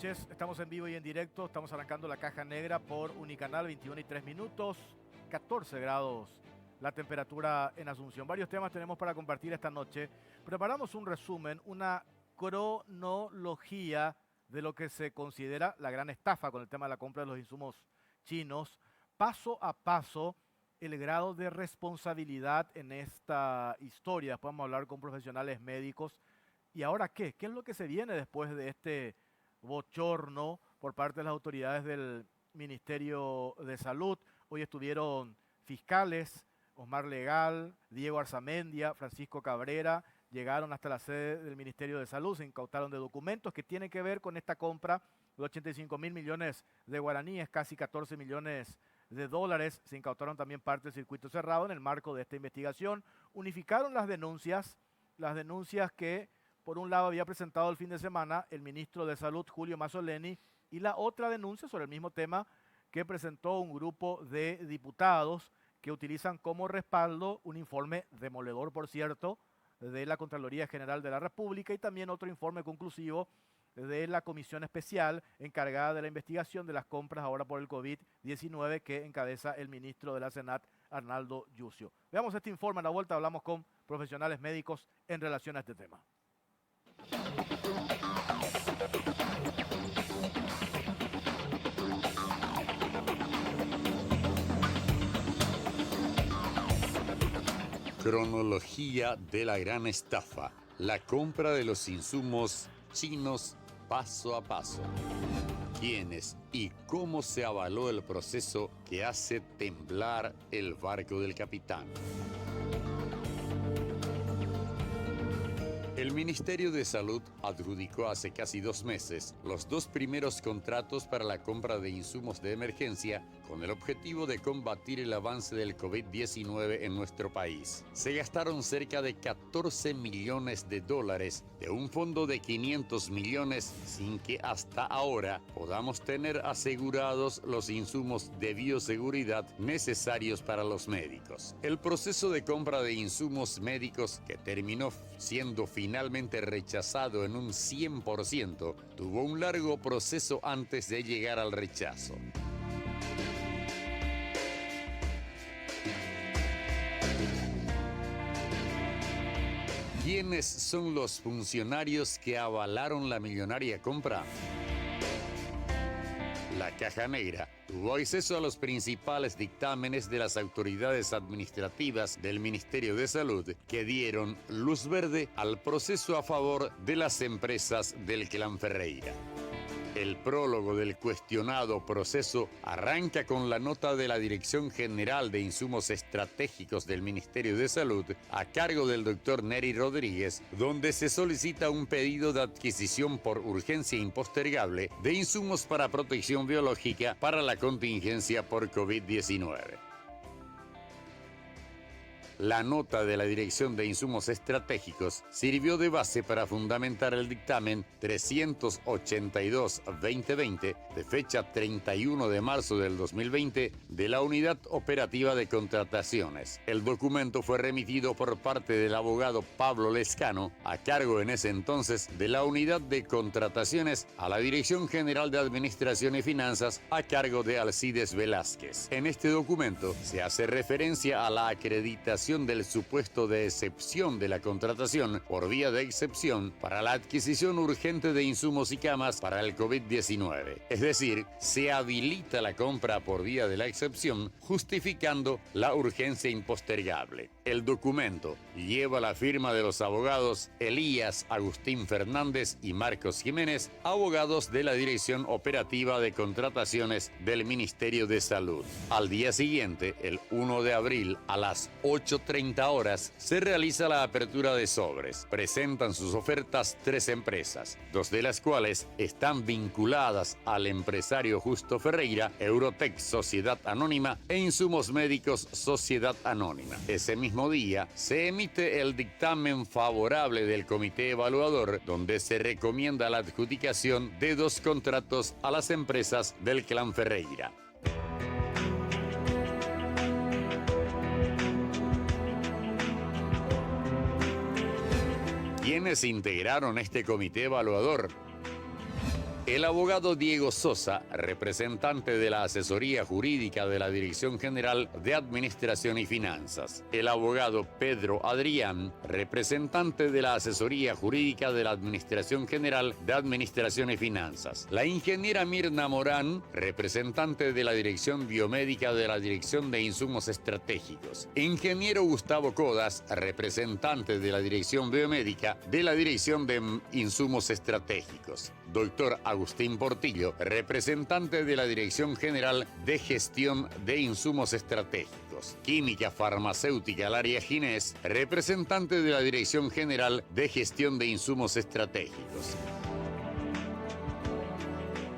noches, estamos en vivo y en directo, estamos arrancando la caja negra por Unicanal, 21:03, 14 grados la temperatura en Asunción. Varios temas tenemos para compartir esta noche. Preparamos un resumen, una cronología de lo que se considera la gran estafa con el tema de la compra de los insumos chinos. Paso a paso, el grado de responsabilidad en esta historia. Después vamos a hablar con profesionales médicos. ¿Y ahora qué? ¿Qué es lo que se viene después de este bochorno por parte de las autoridades del Ministerio de Salud? Hoy estuvieron fiscales, Osmar Legal, Diego Arzamendia, Francisco Cabrera, llegaron hasta la sede del Ministerio de Salud, se incautaron de documentos que tienen que ver con esta compra de 85.000 millones de guaraníes, casi 14 millones de dólares. Se incautaron también parte del circuito cerrado en el marco de esta investigación. Unificaron las denuncias que por un lado había presentado el fin de semana el ministro de Salud, Julio Mazzoleni, y la otra denuncia sobre el mismo tema que presentó un grupo de diputados que utilizan como respaldo un informe demoledor, por cierto, de la Contraloría General de la República y también otro informe conclusivo de la comisión especial encargada de la investigación de las compras ahora por el COVID-19 que encabeza el ministro de la Senat, Arnaldo Yucio. Veamos este informe, a la vuelta hablamos con profesionales médicos en relación a este tema. Cronología de la gran estafa, la compra de los insumos chinos paso a paso. ¿Quiénes y cómo se avaló el proceso que hace temblar el barco del capitán? El Ministerio de Salud adjudicó hace casi 2 meses los 2 primeros contratos para la compra de insumos de emergencia con el objetivo de combatir el avance del COVID-19 en nuestro país. Se gastaron cerca de 14 millones de dólares de un fondo de 500 millones sin que hasta ahora podamos tener asegurados los insumos de bioseguridad necesarios para los médicos. El proceso de compra de insumos médicos, que terminó siendo finalmente rechazado en un 100%, tuvo un largo proceso antes de llegar al rechazo. ¿Quiénes son los funcionarios que avalaron la millonaria compra? La Caja Negra tuvo acceso a los principales dictámenes de las autoridades administrativas del Ministerio de Salud que dieron luz verde al proceso a favor de las empresas del clan Ferreira. El prólogo del cuestionado proceso arranca con la nota de la Dirección General de Insumos Estratégicos del Ministerio de Salud a cargo del doctor Neri Rodríguez, donde se solicita un pedido de adquisición por urgencia impostergable de insumos para protección biológica para la contingencia por COVID-19. La nota de la Dirección de Insumos Estratégicos sirvió de base para fundamentar el dictamen 382-2020 de fecha 31 de marzo del 2020 de la Unidad Operativa de Contrataciones. El documento fue remitido por parte del abogado Pablo Lescano, a cargo en ese entonces de la Unidad de Contrataciones, a la Dirección General de Administración y Finanzas, a cargo de Alcides Velázquez. En este documento se hace referencia a la acreditación del supuesto de excepción de la contratación por vía de excepción para la adquisición urgente de insumos y camas para el COVID-19. Es decir, se habilita la compra por vía de la excepción, justificando la urgencia impostergable. El documento lleva la firma de los abogados Elías Agustín Fernández y Marcos Jiménez, abogados de la Dirección Operativa de Contrataciones del Ministerio de Salud. Al día siguiente, el 1 de abril, a las 8:30 horas, se realiza la apertura de sobres. Presentan sus ofertas 3 empresas, 2 de las cuales están vinculadas al empresario Justo Ferreira, Eurotec Sociedad Anónima e Insumos Médicos Sociedad Anónima. Ese mismo día se emite el dictamen favorable del comité evaluador, donde se recomienda la adjudicación de 2 contratos a las empresas del clan Ferreira. ¿Quiénes integraron este comité evaluador? El abogado Diego Sosa, representante de la Asesoría Jurídica de la Dirección General de Administración y Finanzas. El abogado Pedro Adrián, representante de la Asesoría Jurídica de la Administración General de Administración y Finanzas. La ingeniera Mirna Morán, representante de la Dirección Biomédica de la Dirección de Insumos Estratégicos. Ingeniero Gustavo Codas, representante de la Dirección Biomédica de la Dirección de Insumos Estratégicos. Doctor Agustín Portillo, representante de la Dirección General de Gestión de Insumos Estratégicos. Química Farmacéutica Laria Ginés, representante de la Dirección General de Gestión de Insumos Estratégicos.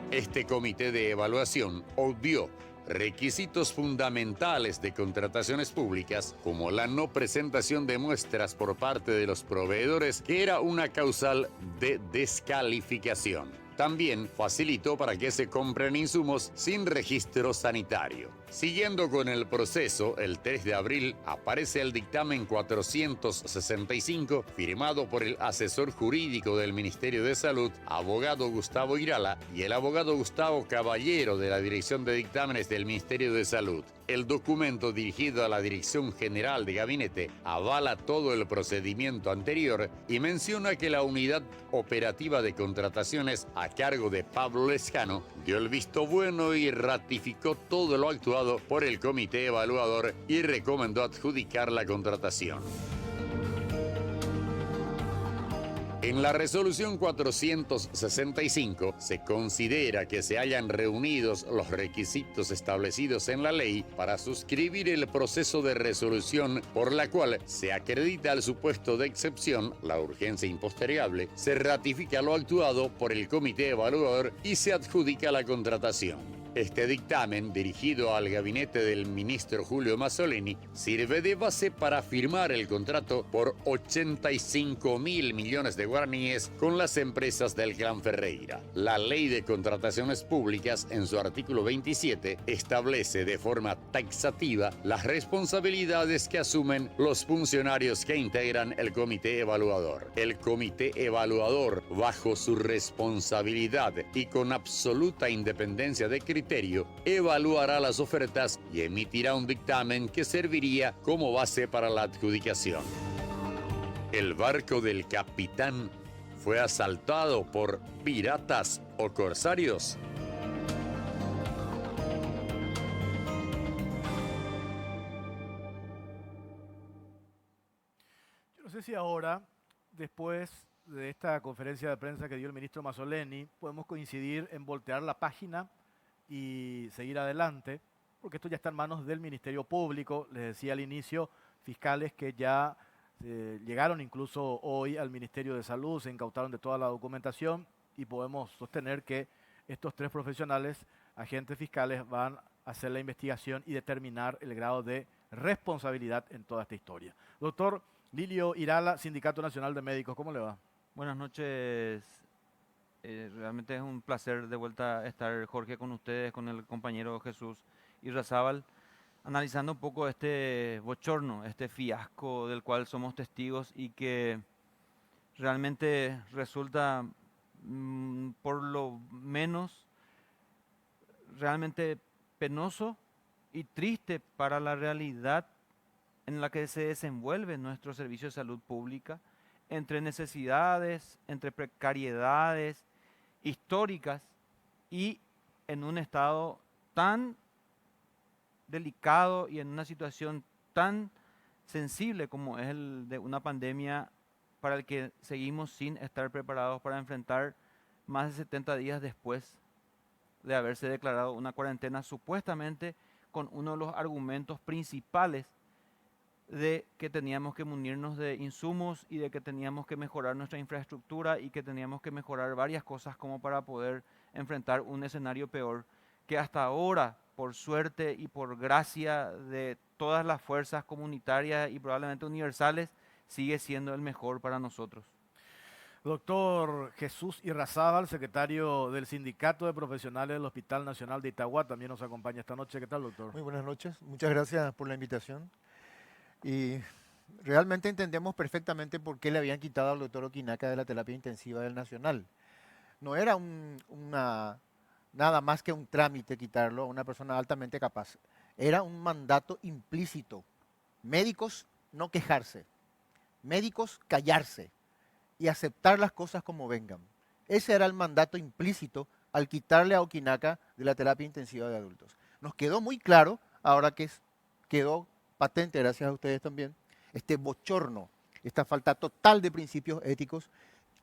Este comité de evaluación obvió requisitos fundamentales de contrataciones públicas, como la no presentación de muestras por parte de los proveedores, que era una causal de descalificación. También facilitó para que se compren insumos sin registro sanitario. Siguiendo con el proceso, el 3 de abril aparece el dictamen 465 firmado por el asesor jurídico del Ministerio de Salud, abogado Gustavo Irala, y el abogado Gustavo Caballero de la Dirección de Dictámenes del Ministerio de Salud. El documento dirigido a la Dirección General de Gabinete avala todo el procedimiento anterior y menciona que la unidad operativa de contrataciones a cargo de Pablo Lescano dio el visto bueno y ratificó todo lo actuado por el comité evaluador y recomendó adjudicar la contratación. En la resolución 465 se considera que se hayan reunidos los requisitos establecidos en la ley para suscribir el proceso de resolución por la cual se acredita el supuesto de excepción, la urgencia impostergable, se ratifica lo actuado por el comité evaluador y se adjudica la contratación. Este dictamen, dirigido al gabinete del ministro Julio Mazzoleni, sirve de base para firmar el contrato por 85.000 millones de guaraníes con las empresas del Clan Ferreira. La Ley de Contrataciones Públicas, en su artículo 27, establece de forma taxativa las responsabilidades que asumen los funcionarios que integran el comité evaluador. El comité evaluador, bajo su responsabilidad y con absoluta independencia de criterio, evaluará las ofertas y emitirá un dictamen que serviría como base para la adjudicación. El barco del capitán fue asaltado por piratas o corsarios. Yo no sé si ahora, después de esta conferencia de prensa que dio el ministro Mazzoleni, podemos coincidir en voltear la página y seguir adelante, porque esto ya está en manos del Ministerio Público. Les decía al inicio, fiscales que ya llegaron incluso hoy al Ministerio de Salud, se incautaron de toda la documentación y podemos sostener que estos tres profesionales, agentes fiscales, van a hacer la investigación y determinar el grado de responsabilidad en toda esta historia. Doctor Lilio Irala, Sindicato Nacional de Médicos, ¿cómo le va? Buenas noches. Realmente es un placer de vuelta estar, Jorge, con ustedes, con el compañero Jesús Irrazábal, analizando un poco este bochorno, este fiasco del cual somos testigos y que realmente resulta, por lo menos, realmente penoso y triste para la realidad en la que se desenvuelve nuestro servicio de salud pública, entre necesidades, entre precariedades históricas y en un estado tan delicado y en una situación tan sensible como es el de una pandemia para el que seguimos sin estar preparados para enfrentar más de 70 días después de haberse declarado una cuarentena, supuestamente con uno de los argumentos principales de que teníamos que munirnos de insumos y de que teníamos que mejorar nuestra infraestructura y que teníamos que mejorar varias cosas como para poder enfrentar un escenario peor que hasta ahora, por suerte y por gracia de todas las fuerzas comunitarias y probablemente universales, sigue siendo el mejor para nosotros. Doctor Jesús Irrazábal, secretario del Sindicato de Profesionales del Hospital Nacional de Itagua, también nos acompaña esta noche. ¿Qué tal, doctor? Muy buenas noches, muchas gracias por la invitación. Y realmente entendemos perfectamente por qué le habían quitado al doctor Oquinaca de la terapia intensiva del Nacional. No era nada más que un trámite quitarlo a una persona altamente capaz. Era un mandato implícito. Médicos no quejarse, médicos callarse y aceptar las cosas como vengan. Ese era el mandato implícito al quitarle a Okinawa de la terapia intensiva de adultos. Nos quedó muy claro, ahora que quedó patente, gracias a ustedes también, este bochorno, esta falta total de principios éticos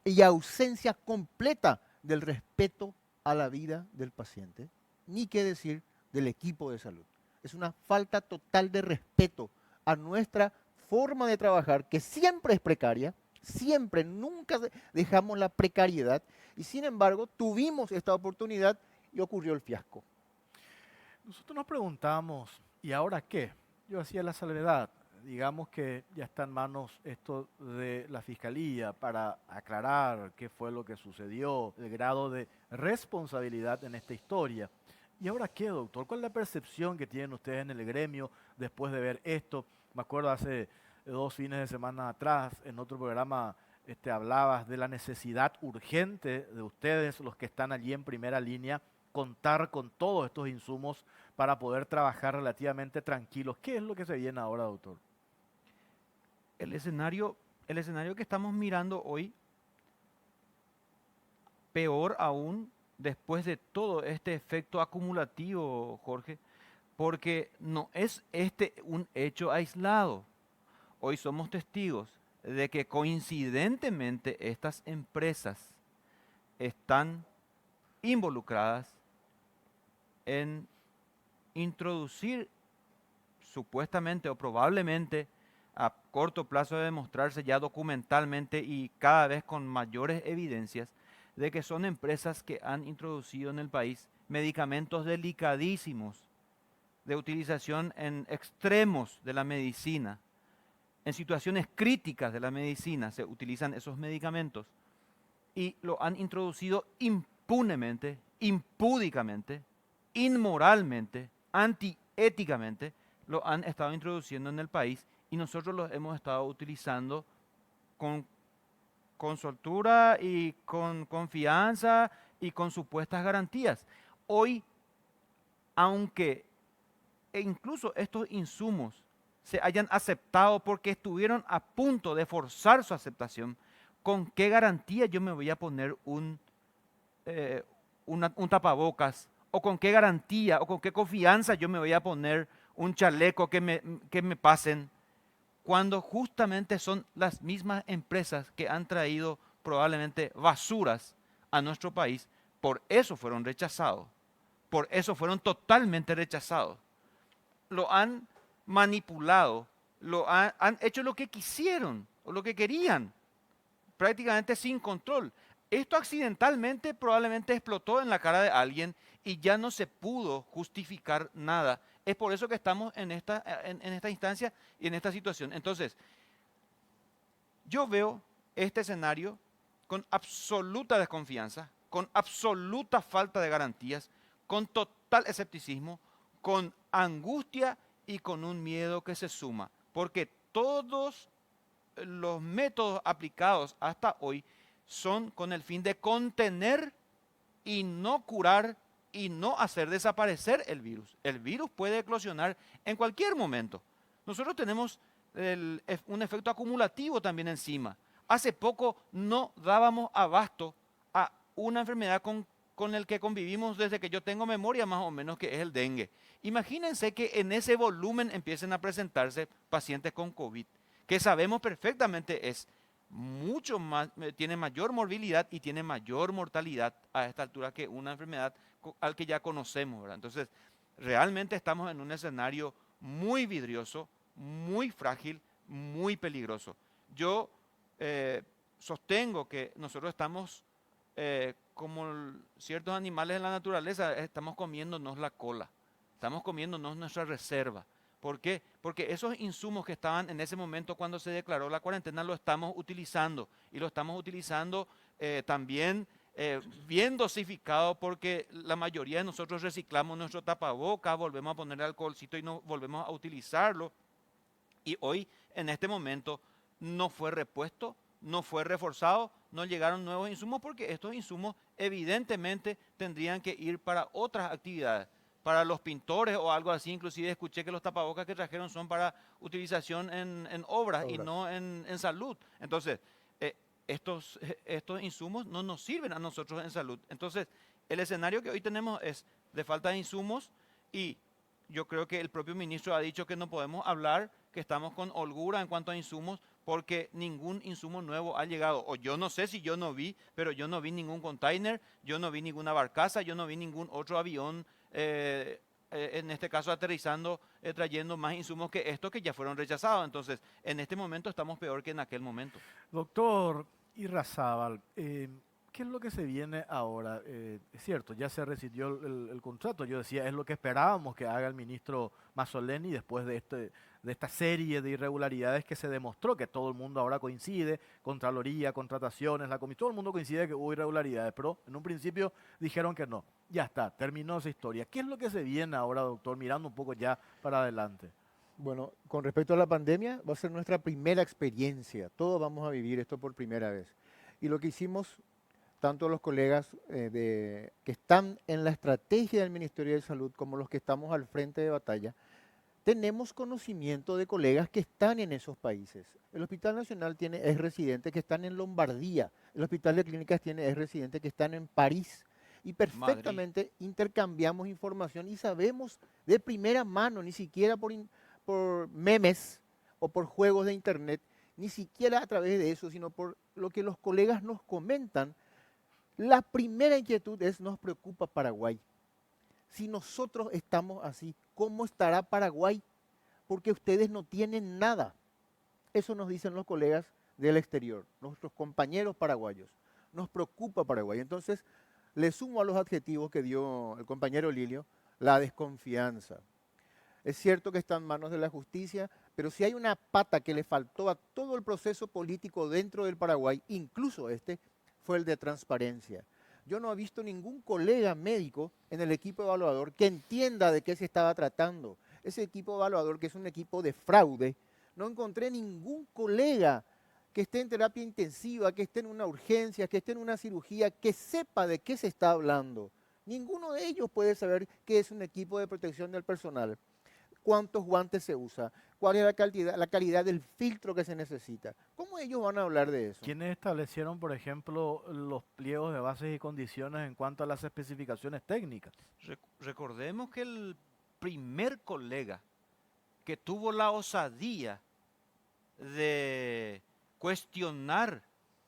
y ausencia completa del respeto a la vida del paciente, ni qué decir del equipo de salud. Es una falta total de respeto a nuestra forma de trabajar, que siempre es precaria, siempre, nunca dejamos la precariedad, y sin embargo tuvimos esta oportunidad y ocurrió el fiasco. Nosotros nos preguntamos, ¿y ahora qué? Yo hacía la salvedad. Digamos que ya está en manos esto de la Fiscalía para aclarar qué fue lo que sucedió, el grado de responsabilidad en esta historia. ¿Y ahora qué, doctor? ¿Cuál es la percepción que tienen ustedes en el gremio después de ver esto? Me acuerdo hace 2 fines de semana atrás, en otro programa, hablabas de la necesidad urgente de ustedes, los que están allí en primera línea, contar con todos estos insumos para poder trabajar relativamente tranquilos. ¿Qué es lo que se viene ahora, doctor? El escenario que estamos mirando hoy, peor aún después de todo este efecto acumulativo, Jorge, porque no es un hecho aislado. Hoy somos testigos de que coincidentemente estas empresas están involucradas en introducir supuestamente o probablemente a corto plazo de demostrarse ya documentalmente y cada vez con mayores evidencias de que son empresas que han introducido en el país medicamentos delicadísimos de utilización en extremos de la medicina. En situaciones críticas de la medicina se utilizan esos medicamentos y lo han introducido impunemente, impúdicamente, inmoralmente, antiéticamente, lo han estado introduciendo en el país y nosotros los hemos estado utilizando con soltura y con confianza y con supuestas garantías. Hoy, aunque incluso estos insumos se hayan aceptado porque estuvieron a punto de forzar su aceptación, ¿con qué garantía yo me voy a poner un tapabocas? ¿O con qué garantía o con qué confianza yo me voy a poner un chaleco que me pasen? Cuando justamente son las mismas empresas que han traído probablemente basuras a nuestro país, por eso fueron rechazados, por eso fueron totalmente rechazados. Lo han manipulado, han hecho lo que quisieron o lo que querían, prácticamente sin control. Esto accidentalmente probablemente explotó en la cara de alguien y ya no se pudo justificar nada. Es por eso que estamos en esta instancia y en esta situación. Entonces, yo veo este escenario con absoluta desconfianza, con absoluta falta de garantías, con total escepticismo, con angustia y con un miedo que se suma. Porque todos los métodos aplicados hasta hoy son con el fin de contener y no curar y no hacer desaparecer el virus. El virus puede eclosionar en cualquier momento. Nosotros tenemos un efecto acumulativo también encima. Hace poco no dábamos abasto a una enfermedad con el que convivimos desde que yo tengo memoria más o menos, que es el dengue. Imagínense que en ese volumen empiecen a presentarse pacientes con COVID, que sabemos perfectamente es mucho más, tiene mayor morbilidad y tiene mayor mortalidad a esta altura que una enfermedad al que ya conocemos, ¿verdad? Entonces, realmente estamos en un escenario muy vidrioso, muy frágil, muy peligroso. Yo sostengo que nosotros estamos como ciertos animales en la naturaleza, estamos comiéndonos la cola, estamos comiéndonos nuestra reserva. ¿Por qué? Porque esos insumos que estaban en ese momento cuando se declaró la cuarentena lo estamos utilizando y lo estamos utilizando también bien dosificado, porque la mayoría de nosotros reciclamos nuestro tapaboca, volvemos a poner alcoholcito y no volvemos a utilizarlo. Y hoy, en este momento, no fue repuesto, no fue reforzado, no llegaron nuevos insumos porque estos insumos evidentemente tendrían que ir para otras actividades, para los pintores o algo así. Inclusive escuché que los tapabocas que trajeron son para utilización en obras y Obras. no en salud. Entonces, estos insumos no nos sirven a nosotros en salud. Entonces, el escenario que hoy tenemos es de falta de insumos y yo creo que el propio ministro ha dicho que no podemos hablar, que estamos con holgura en cuanto a insumos, porque ningún insumo nuevo ha llegado. O yo no sé si yo no vi, pero yo no vi ningún container, yo no vi ninguna barcaza, yo no vi ningún otro avión, en este caso aterrizando, trayendo más insumos que estos que ya fueron rechazados. Entonces, en este momento estamos peor que en aquel momento. Doctor Irrazábal, ¿qué es lo que se viene ahora? Es cierto, ya se rescindió el contrato. Yo decía, es lo que esperábamos que haga el ministro Mazzoleni después de esta serie de irregularidades que se demostró, que todo el mundo ahora coincide, Contraloría, contrataciones, la comisión, todo el mundo coincide que hubo irregularidades, pero en un principio dijeron que no. Ya está, terminó esa historia. ¿Qué es lo que se viene ahora, doctor, mirando un poco ya para adelante? Bueno, con respecto a la pandemia, va a ser nuestra primera experiencia. Todos vamos a vivir esto por primera vez. Y lo que hicimos, tanto los colegas que están en la estrategia del Ministerio de Salud como los que estamos al frente de batalla, tenemos conocimiento de colegas que están en esos países. El Hospital Nacional es residentes que están en Lombardía, el Hospital de Clínicas es residentes que están en París, y perfectamente intercambiamos información y sabemos de primera mano, ni siquiera por memes o por juegos de internet, ni siquiera a través de eso, sino por lo que los colegas nos comentan. La primera inquietud es, nos preocupa Paraguay. Si nosotros estamos así, ¿cómo estará Paraguay? Porque ustedes no tienen nada. Eso nos dicen los colegas del exterior, nuestros compañeros paraguayos. Nos preocupa Paraguay. Entonces, le sumo a los adjetivos que dio el compañero Lilio, la desconfianza. Es cierto que está en manos de la justicia, pero si hay una pata que le faltó a todo el proceso político dentro del Paraguay, incluso fue el de transparencia. Yo no he visto ningún colega médico en el equipo evaluador que entienda de qué se estaba tratando. Ese equipo evaluador, que es un equipo de fraude, no encontré ningún colega que esté en terapia intensiva, que esté en una urgencia, que esté en una cirugía, que sepa de qué se está hablando. Ninguno de ellos puede saber qué es un equipo de protección del personal, cuántos guantes se usa, cuál es la calidad del filtro que se necesita. ¿Cómo ellos van a hablar de eso? ¿Quiénes establecieron, por ejemplo, los pliegos de bases y condiciones en cuanto a las especificaciones técnicas? Recordemos que el primer colega que tuvo la osadía de cuestionar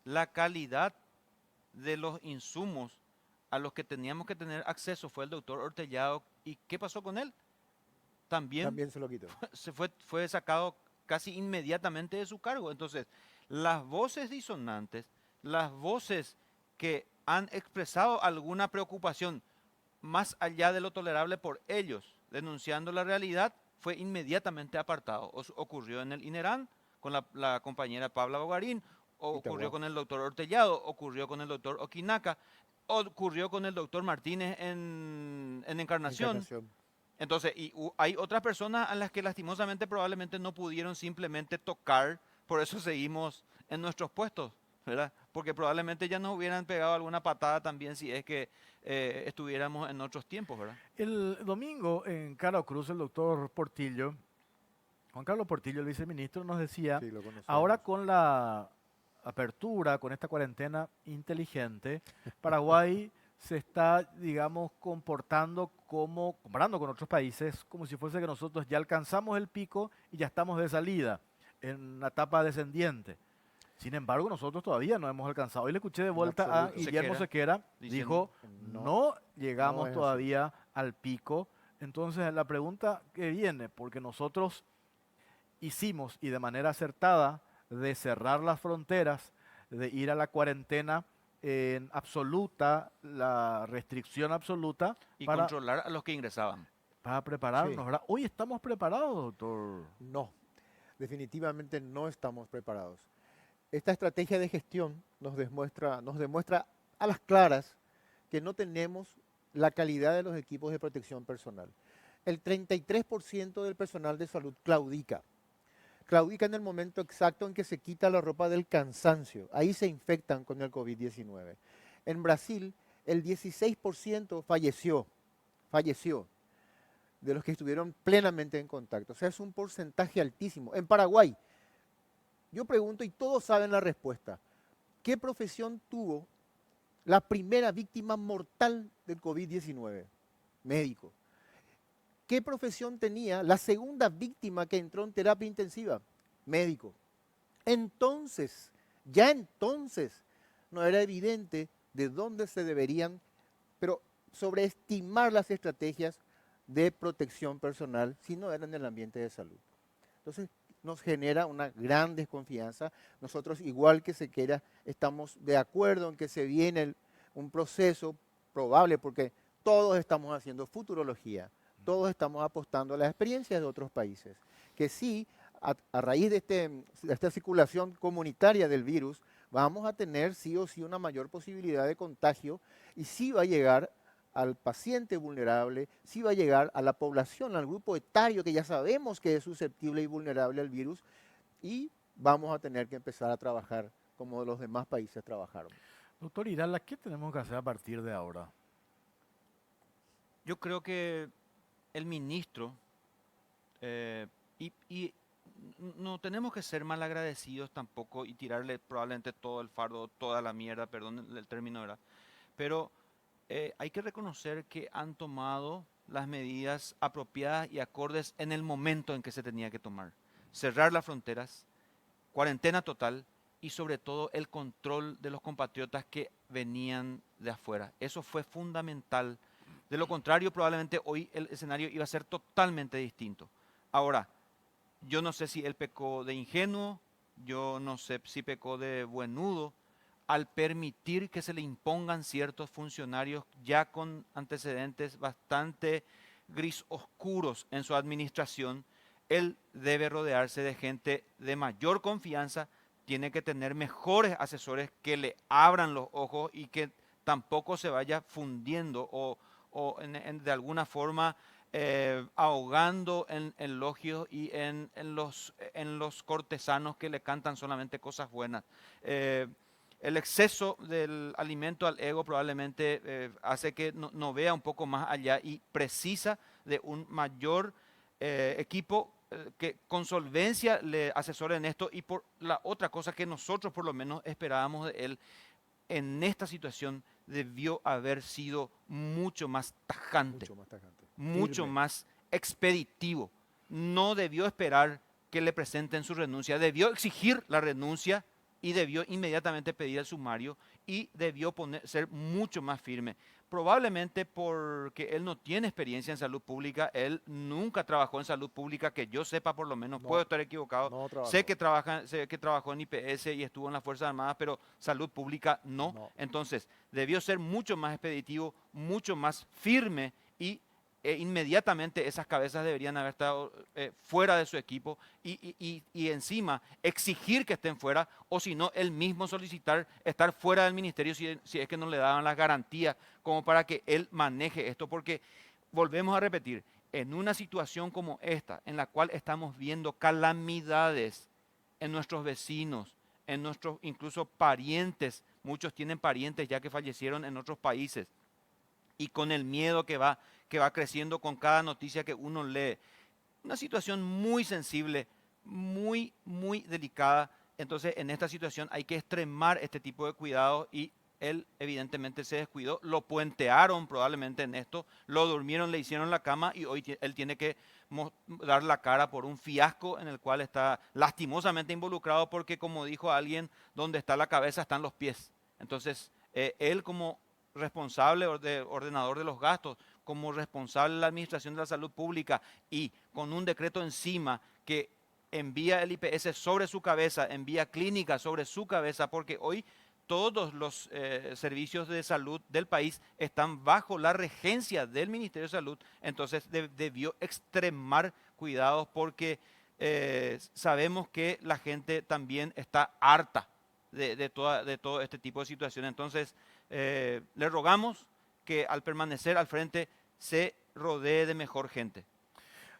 la calidad de los insumos a los que teníamos que tener acceso fue el doctor Ortellado. ¿Y qué pasó con él? También se lo quitó. fue sacado casi inmediatamente de su cargo. Entonces, las voces disonantes, las voces que han expresado alguna preocupación más allá de lo tolerable por ellos, denunciando la realidad, fue inmediatamente apartado. Ocurrió en el INERAN con la compañera Pabla Bogarín, ocurrió con el doctor Ortellado, ocurrió con el doctor Oquinaca, ocurrió con el doctor Martínez en Encarnación. Entonces, hay otras personas a las que lastimosamente probablemente no pudieron simplemente tocar, por eso seguimos en nuestros puestos, ¿verdad? Porque probablemente ya nos hubieran pegado alguna patada también si es que estuviéramos en otros tiempos, ¿verdad? El domingo en Caro Cruz, el doctor Portillo, Juan Carlos Portillo, el viceministro, nos decía, Sí, lo conocemos. ahora con la apertura, con esta cuarentena inteligente, Paraguay se está, digamos, comportando comparando con otros países, como si fuese que nosotros ya alcanzamos el pico y ya estamos de salida, en una etapa descendiente. Sin embargo, nosotros todavía no hemos alcanzado. Hoy le escuché de vuelta a absoluto. Guillermo Sequera, dijo, no llegamos no es todavía al pico. Entonces, la pregunta que viene, porque nosotros hicimos, y de manera acertada, de cerrar las fronteras, de ir a la cuarentena en absoluta, la restricción absoluta, Y para controlar a los que ingresaban. prepararnos, Sí. ¿verdad? Hoy estamos preparados, doctor. No, definitivamente no estamos preparados. Esta estrategia de gestión nos demuestra a las claras que no tenemos la calidad de los equipos de protección personal. El 33% del personal de salud claudica. claudica en el momento exacto en que se quita la ropa del cansancio. Ahí se infectan con el COVID-19. En Brasil, el 16% falleció de los que estuvieron plenamente en contacto. O sea, es un porcentaje altísimo. En Paraguay, yo pregunto y todos saben la respuesta. ¿Qué profesión tuvo la primera víctima mortal del COVID-19? Médico. ¿Qué profesión tenía la segunda víctima que entró en terapia intensiva? Médico. Entonces, ya entonces, no era evidente de dónde se deberían, pero sobreestimar las estrategias de protección personal si no eran en el ambiente de salud. Entonces, nos genera una gran desconfianza. Nosotros, igual que Sequeira, estamos de acuerdo en que se viene un proceso probable, porque todos estamos haciendo futurología, todos estamos apostando a las experiencias de otros países, que sí, a raíz de esta circulación comunitaria del virus, vamos a tener sí o sí una mayor posibilidad de contagio y sí va a llegar al paciente vulnerable, sí va a llegar a la población, al grupo etario que ya sabemos que es susceptible y vulnerable al virus, y vamos a tener que empezar a trabajar como los demás países trabajaron. Doctor Irala, ¿qué tenemos que hacer a partir de ahora? Yo creo que el ministro, y no tenemos que ser mal agradecidos tampoco y tirarle probablemente todo el fardo, toda la mierda, perdón el término, ¿verdad? Pero hay que reconocer que han tomado las medidas apropiadas y acordes en el momento en que se tenía que tomar. Cerrar las fronteras, cuarentena total y sobre todo el control de los compatriotas que venían de afuera. Eso fue fundamental. De lo contrario, probablemente hoy el escenario iba a ser totalmente distinto. Ahora, yo no sé si él pecó de ingenuo, yo no sé si pecó de buenudo, al permitir que se le impongan ciertos funcionarios ya con antecedentes bastante gris oscuros en su administración. Él debe rodearse de gente de mayor confianza, tiene que tener mejores asesores que le abran los ojos y que tampoco se vaya fundiendo o de alguna forma ahogando en elogios y en los cortesanos que le cantan solamente cosas buenas. El exceso del alimento al ego probablemente hace que no vea un poco más allá y precisa de un mayor equipo que con solvencia le asesore en esto. Y por la otra cosa que nosotros por lo menos esperábamos de él en esta situación, debió haber sido mucho más tajante, mucho Firme. más expeditivo. No debió esperar que le presenten su renuncia, debió exigir la renuncia y debió inmediatamente pedir el sumario y debió ser mucho más firme. Probablemente porque él no tiene experiencia en salud pública, él nunca trabajó en salud pública, que yo sepa por lo menos, No, puedo estar equivocado. no Sé trabajó. sé que trabajó en IPS y estuvo en las Fuerzas Armadas, pero salud pública no. No. Entonces, debió ser mucho más expeditivo, mucho más firme y inmediatamente esas cabezas deberían haber estado fuera de su equipo y encima exigir que estén fuera o si no, él mismo solicitar estar fuera del ministerio si es que no le daban las garantías como para que él maneje esto. Porque volvemos a repetir, en una situación como esta, en la cual estamos viendo calamidades en nuestros vecinos, en nuestros incluso parientes, muchos tienen parientes ya que fallecieron en otros países, y con el miedo que va creciendo con cada noticia que uno lee. Una situación muy sensible, muy, muy delicada. Entonces, en esta situación hay que extremar este tipo de cuidados y él evidentemente se descuidó. Lo puentearon probablemente en esto, lo durmieron, le hicieron la cama y hoy él tiene que dar la cara por un fiasco en el cual está lastimosamente involucrado porque, como dijo alguien, donde está la cabeza están los pies. Entonces, él como responsable ordenador de los gastos, como responsable de la administración de la salud pública y con un decreto encima que envía el IPS sobre su cabeza, envía clínica sobre su cabeza, porque hoy todos los servicios de salud del país están bajo la regencia del Ministerio de Salud, entonces debió extremar cuidados porque sabemos que la gente también está harta de todo este tipo de situaciones. Entonces, le rogamos que al permanecer al frente se rodee de mejor gente.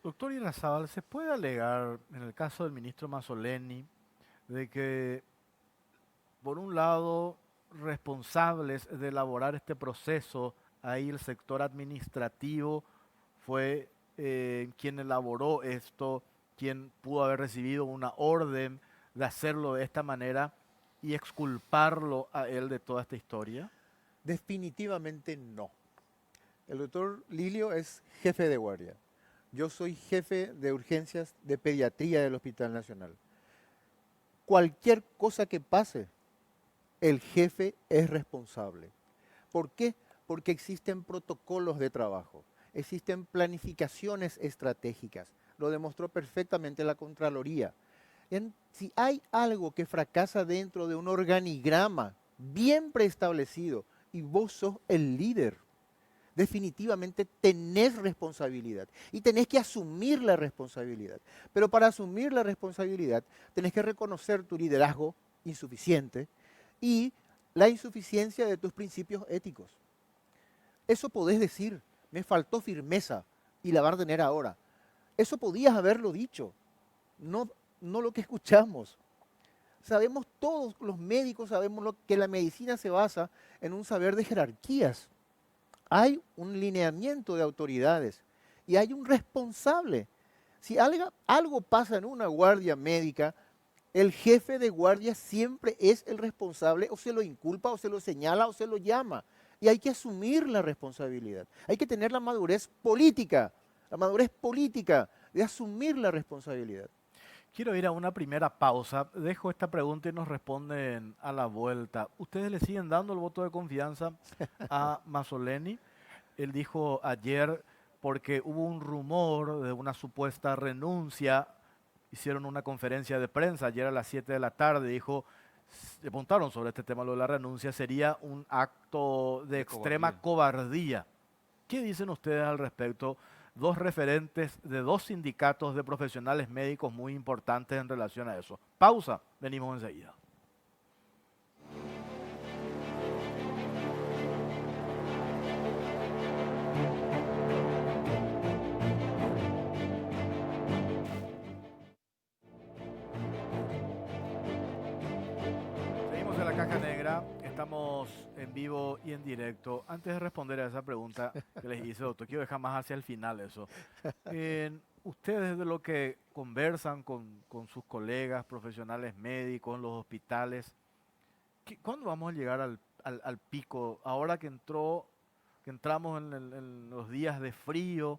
Doctor Irarrázaval, ¿se puede alegar en el caso del ministro Mazzoleni de que, por un lado, responsables de elaborar este proceso, ahí el sector administrativo fue quien elaboró esto, quien pudo haber recibido una orden de hacerlo de esta manera y exculparlo a él de toda esta historia? Definitivamente no. El doctor Lilio es jefe de guardia. Yo soy jefe de urgencias de pediatría del Hospital Nacional. Cualquier cosa que pase, el jefe es responsable. ¿Por qué? Porque existen protocolos de trabajo, existen planificaciones estratégicas. Lo demostró perfectamente la Contraloría. Si hay algo que fracasa dentro de un organigrama bien preestablecido y vos sos el líder, definitivamente tenés responsabilidad y tenés que asumir la responsabilidad. Pero para asumir la responsabilidad tenés que reconocer tu liderazgo insuficiente y la insuficiencia de tus principios éticos. Eso podés decir, me faltó firmeza y la vas a tener ahora. Eso podías haberlo dicho, no lo que escuchamos. Sabemos todos los médicos, sabemos que la medicina se basa en un saber de jerarquías. Hay un lineamiento de autoridades y hay un responsable. Si algo pasa en una guardia médica, el jefe de guardia siempre es el responsable, o se lo inculpa, o se lo señala, o se lo llama. Y hay que asumir la responsabilidad. Hay que tener la madurez política de asumir la responsabilidad. Quiero ir a una primera pausa. Dejo esta pregunta y nos responden a la vuelta. ¿Ustedes le siguen dando el voto de confianza a Mazzoleni? Él dijo ayer, porque hubo un rumor de una supuesta renuncia, hicieron una conferencia de prensa ayer a las 7 de la tarde, dijo, le preguntaron sobre este tema, lo de la renuncia, sería un acto de extrema cobardía. ¿Qué dicen ustedes al respecto? Dos referentes de dos sindicatos de profesionales médicos muy importantes en relación a eso. Pausa, venimos enseguida. Seguimos en la caja negra, estamos en vivo y en directo. Antes de responder a esa pregunta que les hice, doctor, quiero dejar más hacia el final eso. Ustedes, de lo que conversan con sus colegas profesionales médicos en los hospitales, ¿cuándo vamos a llegar al pico? Ahora que entramos en los días de frío,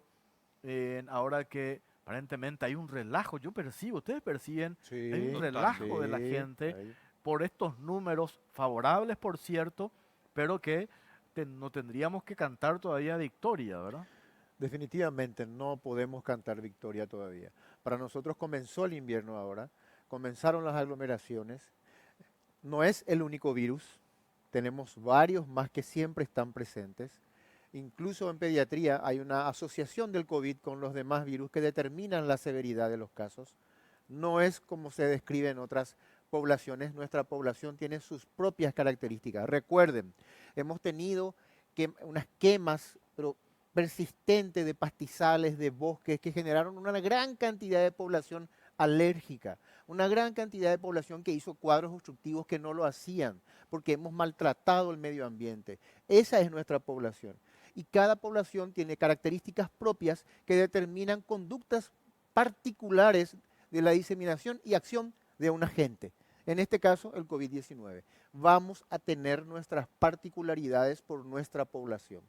ahora que aparentemente hay un relajo, yo percibo, ustedes perciben, hay un relajo de la gente por estos números favorables, por cierto, pero que no tendríamos que cantar todavía victoria, ¿verdad? Definitivamente no podemos cantar victoria todavía. Para nosotros comenzó el invierno ahora, comenzaron las aglomeraciones. No es el único virus, tenemos varios más que siempre están presentes. Incluso en pediatría hay una asociación del COVID con los demás virus que determinan la severidad de los casos. No es como se describe en otras poblaciones, nuestra población tiene sus propias características. Recuerden, hemos tenido unas quemas persistentes de pastizales, de bosques, que generaron una gran cantidad de población alérgica, una gran cantidad de población que hizo cuadros obstructivos que no lo hacían, porque hemos maltratado el medio ambiente. Esa es nuestra población. Y cada población tiene características propias que determinan conductas particulares de la diseminación y acción de un agente. En este caso, el COVID-19. Vamos a tener nuestras particularidades por nuestra población.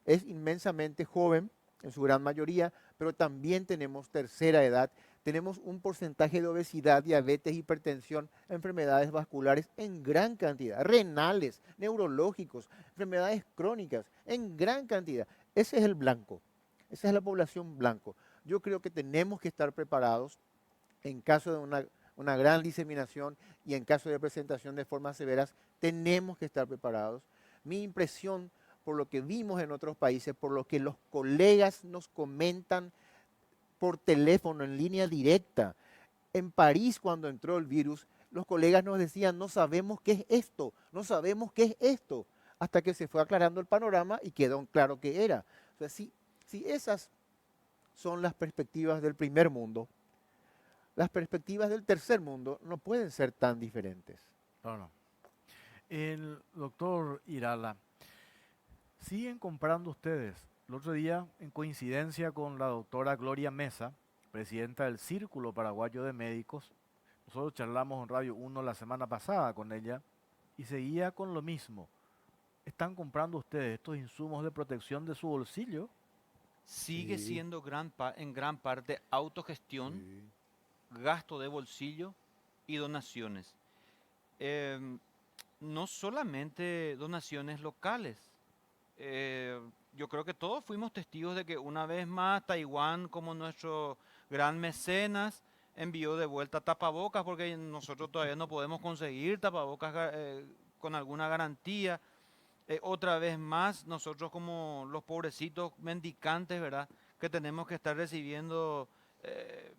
Es inmensamente joven, en su gran mayoría, pero también tenemos tercera edad, tenemos un porcentaje de obesidad, diabetes, hipertensión, enfermedades vasculares en gran cantidad, renales, neurológicos, enfermedades crónicas en gran cantidad. Ese es el blanco, esa es la población blanco. Yo creo que tenemos que estar preparados en caso de una gran diseminación y en caso de presentación de formas severas, tenemos que estar preparados. Mi impresión, por lo que vimos en otros países, por lo que los colegas nos comentan por teléfono, en línea directa. En París, cuando entró el virus, los colegas nos decían, no sabemos qué es esto, no sabemos qué es esto, hasta que se fue aclarando el panorama y quedó claro qué era. O sea, si esas son las perspectivas del primer mundo, las perspectivas del tercer mundo no pueden ser tan diferentes. No, no. El doctor Irala, ¿siguen comprando ustedes? El otro día, en coincidencia con la doctora Gloria Mesa, presidenta del Círculo Paraguayo de Médicos, nosotros charlamos en Radio 1 la semana pasada con ella y seguía con lo mismo. ¿Están comprando ustedes estos insumos de protección de su bolsillo? Sigue Sí. siendo en gran parte autogestión, gasto de bolsillo y donaciones. Em, no solamente donaciones locales. Yo creo que todos fuimos testigos de que una vez más Taiwán, como nuestro gran mecenas, envió de vuelta tapabocas porque nosotros todavía no podemos conseguir tapabocas con alguna garantía. Otra vez más, nosotros como los pobrecitos mendicantes, ¿verdad? Que tenemos que estar recibiendo eh,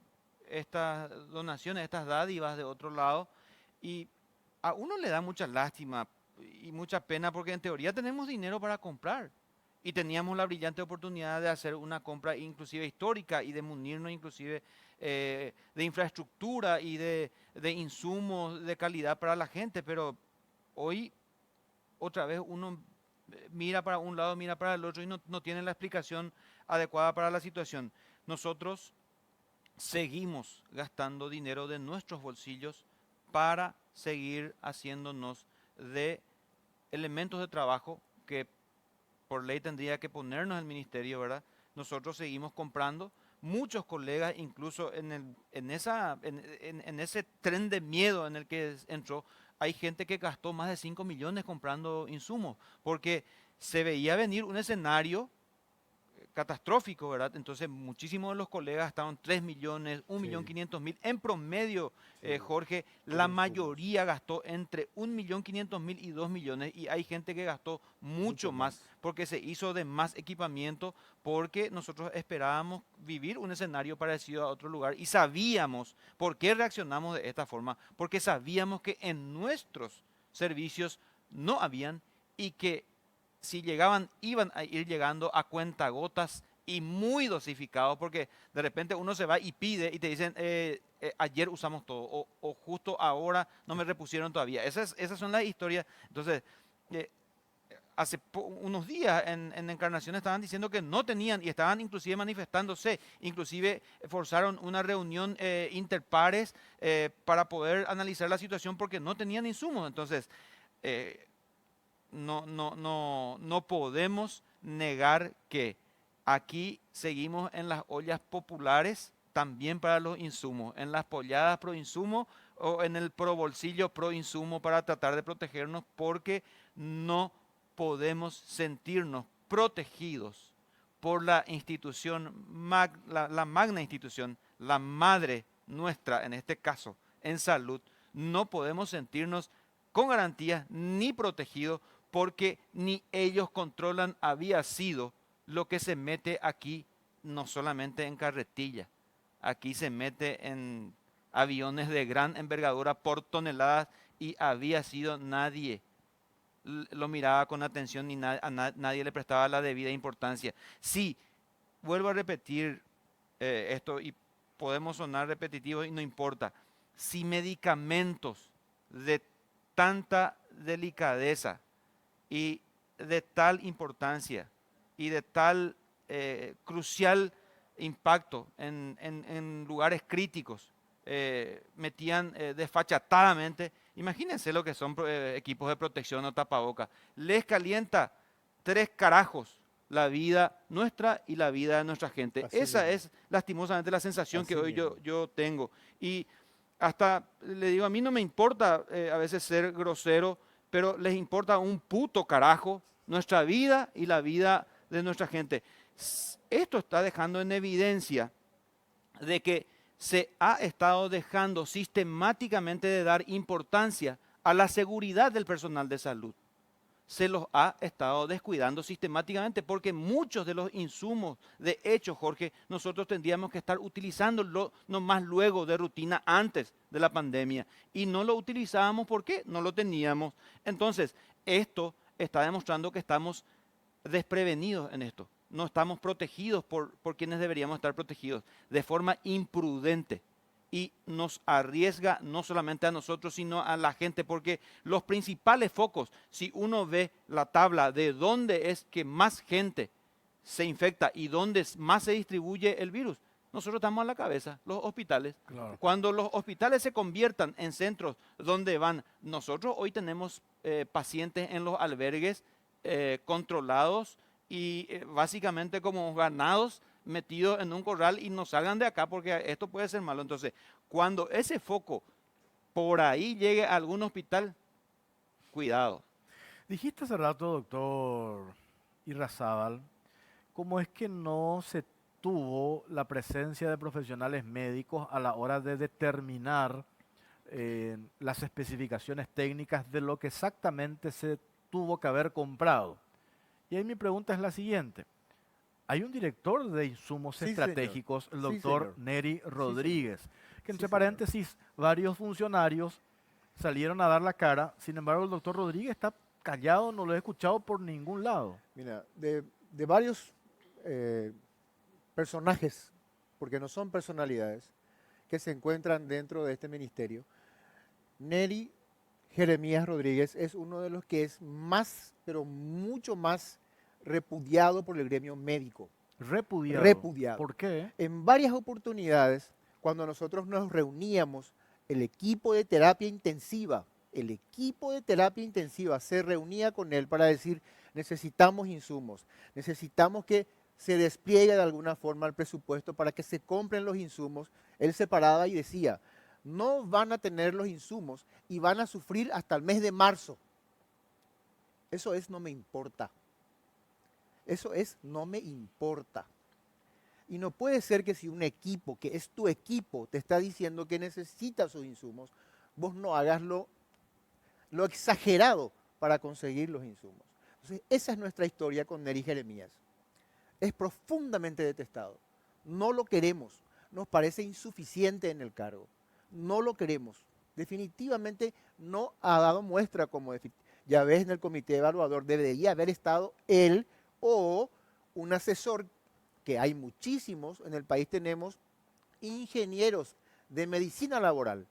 estas donaciones, estas dádivas de otro lado. Y a uno le da mucha lástima y mucha pena porque en teoría tenemos dinero para comprar. Y teníamos la brillante oportunidad de hacer una compra inclusive histórica y de munirnos inclusive de infraestructura y de insumos de calidad para la gente. Pero hoy otra vez uno mira para un lado, mira para el otro y no tiene la explicación adecuada para la situación. Nosotros seguimos gastando dinero de nuestros bolsillos para seguir haciéndonos de elementos de trabajo que por ley tendría que ponernos el ministerio, ¿verdad? Nosotros seguimos comprando. Muchos colegas, incluso en ese tren de miedo en el que entró, hay gente que gastó más de 5 millones comprando insumos, porque se veía venir un escenario catastrófico, ¿verdad? Entonces muchísimos de los colegas gastaron 3 millones, 1.500.000. En promedio, Jorge, la mayoría gastó entre 1.500.000 y 2 millones. Y hay gente que gastó mucho más porque se hizo de más equipamiento, porque nosotros esperábamos vivir un escenario parecido a otro lugar y sabíamos por qué reaccionamos de esta forma, porque sabíamos que en nuestros servicios no habían y que si llegaban, iban a ir llegando a cuentagotas y muy dosificados, porque de repente uno se va y pide y te dicen, ayer usamos todo, o justo ahora no me repusieron todavía. Esas son las historias. Entonces, eh, hace unos días en Encarnación estaban diciendo que no tenían y estaban inclusive manifestándose, inclusive forzaron una reunión interpares para poder analizar la situación porque no tenían insumos. Entonces, no podemos negar que aquí seguimos en las ollas populares también para los insumos, en las polladas pro insumo o en el pro bolsillo pro insumo para tratar de protegernos porque no podemos sentirnos protegidos por la institución, la magna institución, la madre nuestra en este caso, en salud. No podemos sentirnos con garantía ni protegidos porque ni ellos controlan había sido lo que se mete aquí, no solamente en carretilla, aquí se mete en aviones de gran envergadura por toneladas y había sido nadie lo miraba con atención ni nadie le prestaba la debida importancia. Sí, vuelvo a repetir esto y podemos sonar repetitivos y no importa. Si medicamentos de tanta delicadeza y de tal importancia y de tal crucial impacto en lugares críticos metían desfachatadamente, imagínense lo que son equipos de protección o tapabocas. Les calienta 3 carajos la vida nuestra y la vida de nuestra gente. Así Esa mismo. es lastimosamente la sensación que Así hoy mismo. yo tengo. Y hasta le digo, a mí no me importa a veces ser grosero, pero les importa un puto carajo nuestra vida y la vida de nuestra gente. Esto está dejando en evidencia de que se ha estado dejando sistemáticamente de dar importancia a la seguridad del personal de salud. Se los ha estado descuidando sistemáticamente porque muchos de los insumos, de hecho, Jorge, nosotros tendríamos que estar utilizándolo nomás luego de rutina antes de la pandemia y no lo utilizábamos porque no lo teníamos. Entonces, esto está demostrando que estamos desprevenidos en esto. no estamos protegidos por quienes deberíamos estar protegidos, de forma imprudente. Y nos arriesga no solamente a nosotros, sino a la gente, porque los principales focos, si uno ve la tabla de dónde es que más gente se infecta y dónde más se distribuye el virus, nosotros estamos a la cabeza, los hospitales. Claro. Cuando los hospitales se conviertan en centros donde van, nosotros hoy tenemos pacientes en los albergues controlados y básicamente como ganados metidos en un corral y no salgan de acá porque esto puede ser malo. Entonces, cuando ese foco por ahí llegue a algún hospital, cuidado. Dijiste hace rato, doctor Irrazábal, cómo es que no se tuvo la presencia de profesionales médicos a la hora de determinar las especificaciones técnicas de lo que exactamente se tuvo que haber comprado. Y ahí mi pregunta es la siguiente. Hay un director de insumos Sí, señor. estratégicos, el Sí, doctor señor. Neri Rodríguez, que entre señor. paréntesis, varios funcionarios salieron a dar la cara. Sin embargo, el doctor Rodríguez está callado, no lo he escuchado por ningún lado. Mira, de varios personajes, porque no son personalidades, que se encuentran dentro de este ministerio, Neri Jeremías Rodríguez es uno de los que es más, pero mucho más repudiado por el gremio médico. Repudiado. Repudiado. ¿Por qué? En varias oportunidades, cuando nosotros nos reuníamos, el equipo de terapia intensiva se reunía con él para decir, necesitamos insumos, necesitamos que se despliegue de alguna forma el presupuesto para que se compren los insumos. Él se paraba y decía, no van a tener los insumos y van a sufrir hasta el mes de marzo. Eso es, no me importa. Eso es, no me importa. Y no puede ser que si un equipo, que es tu equipo, te está diciendo que necesita sus insumos, vos no hagas lo exagerado para conseguir los insumos. Entonces, esa es nuestra historia con Neri Jeremías. Es profundamente detestado. No lo queremos. Nos parece insuficiente en el cargo. No lo queremos. Definitivamente no ha dado muestra como ya ves, en el comité evaluador debería haber estado él o un asesor, que hay muchísimos, en el país tenemos ingenieros de medicina laboral,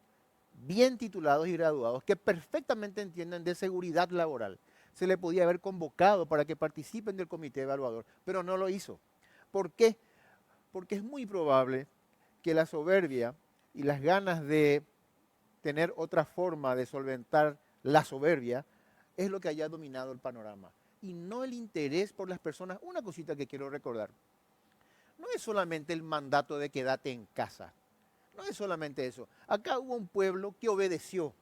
bien titulados y graduados, que perfectamente entienden de seguridad laboral. Se le podía haber convocado para que participen del comité evaluador, pero no lo hizo. ¿Por qué? Porque es muy probable que la soberbia y las ganas de tener otra forma de solventar la soberbia es lo que haya dominado el panorama. Y no el interés por las personas. Una cosita que quiero recordar. No es solamente el mandato de quédate en casa. No es solamente eso. Acá hubo un pueblo que obedeció.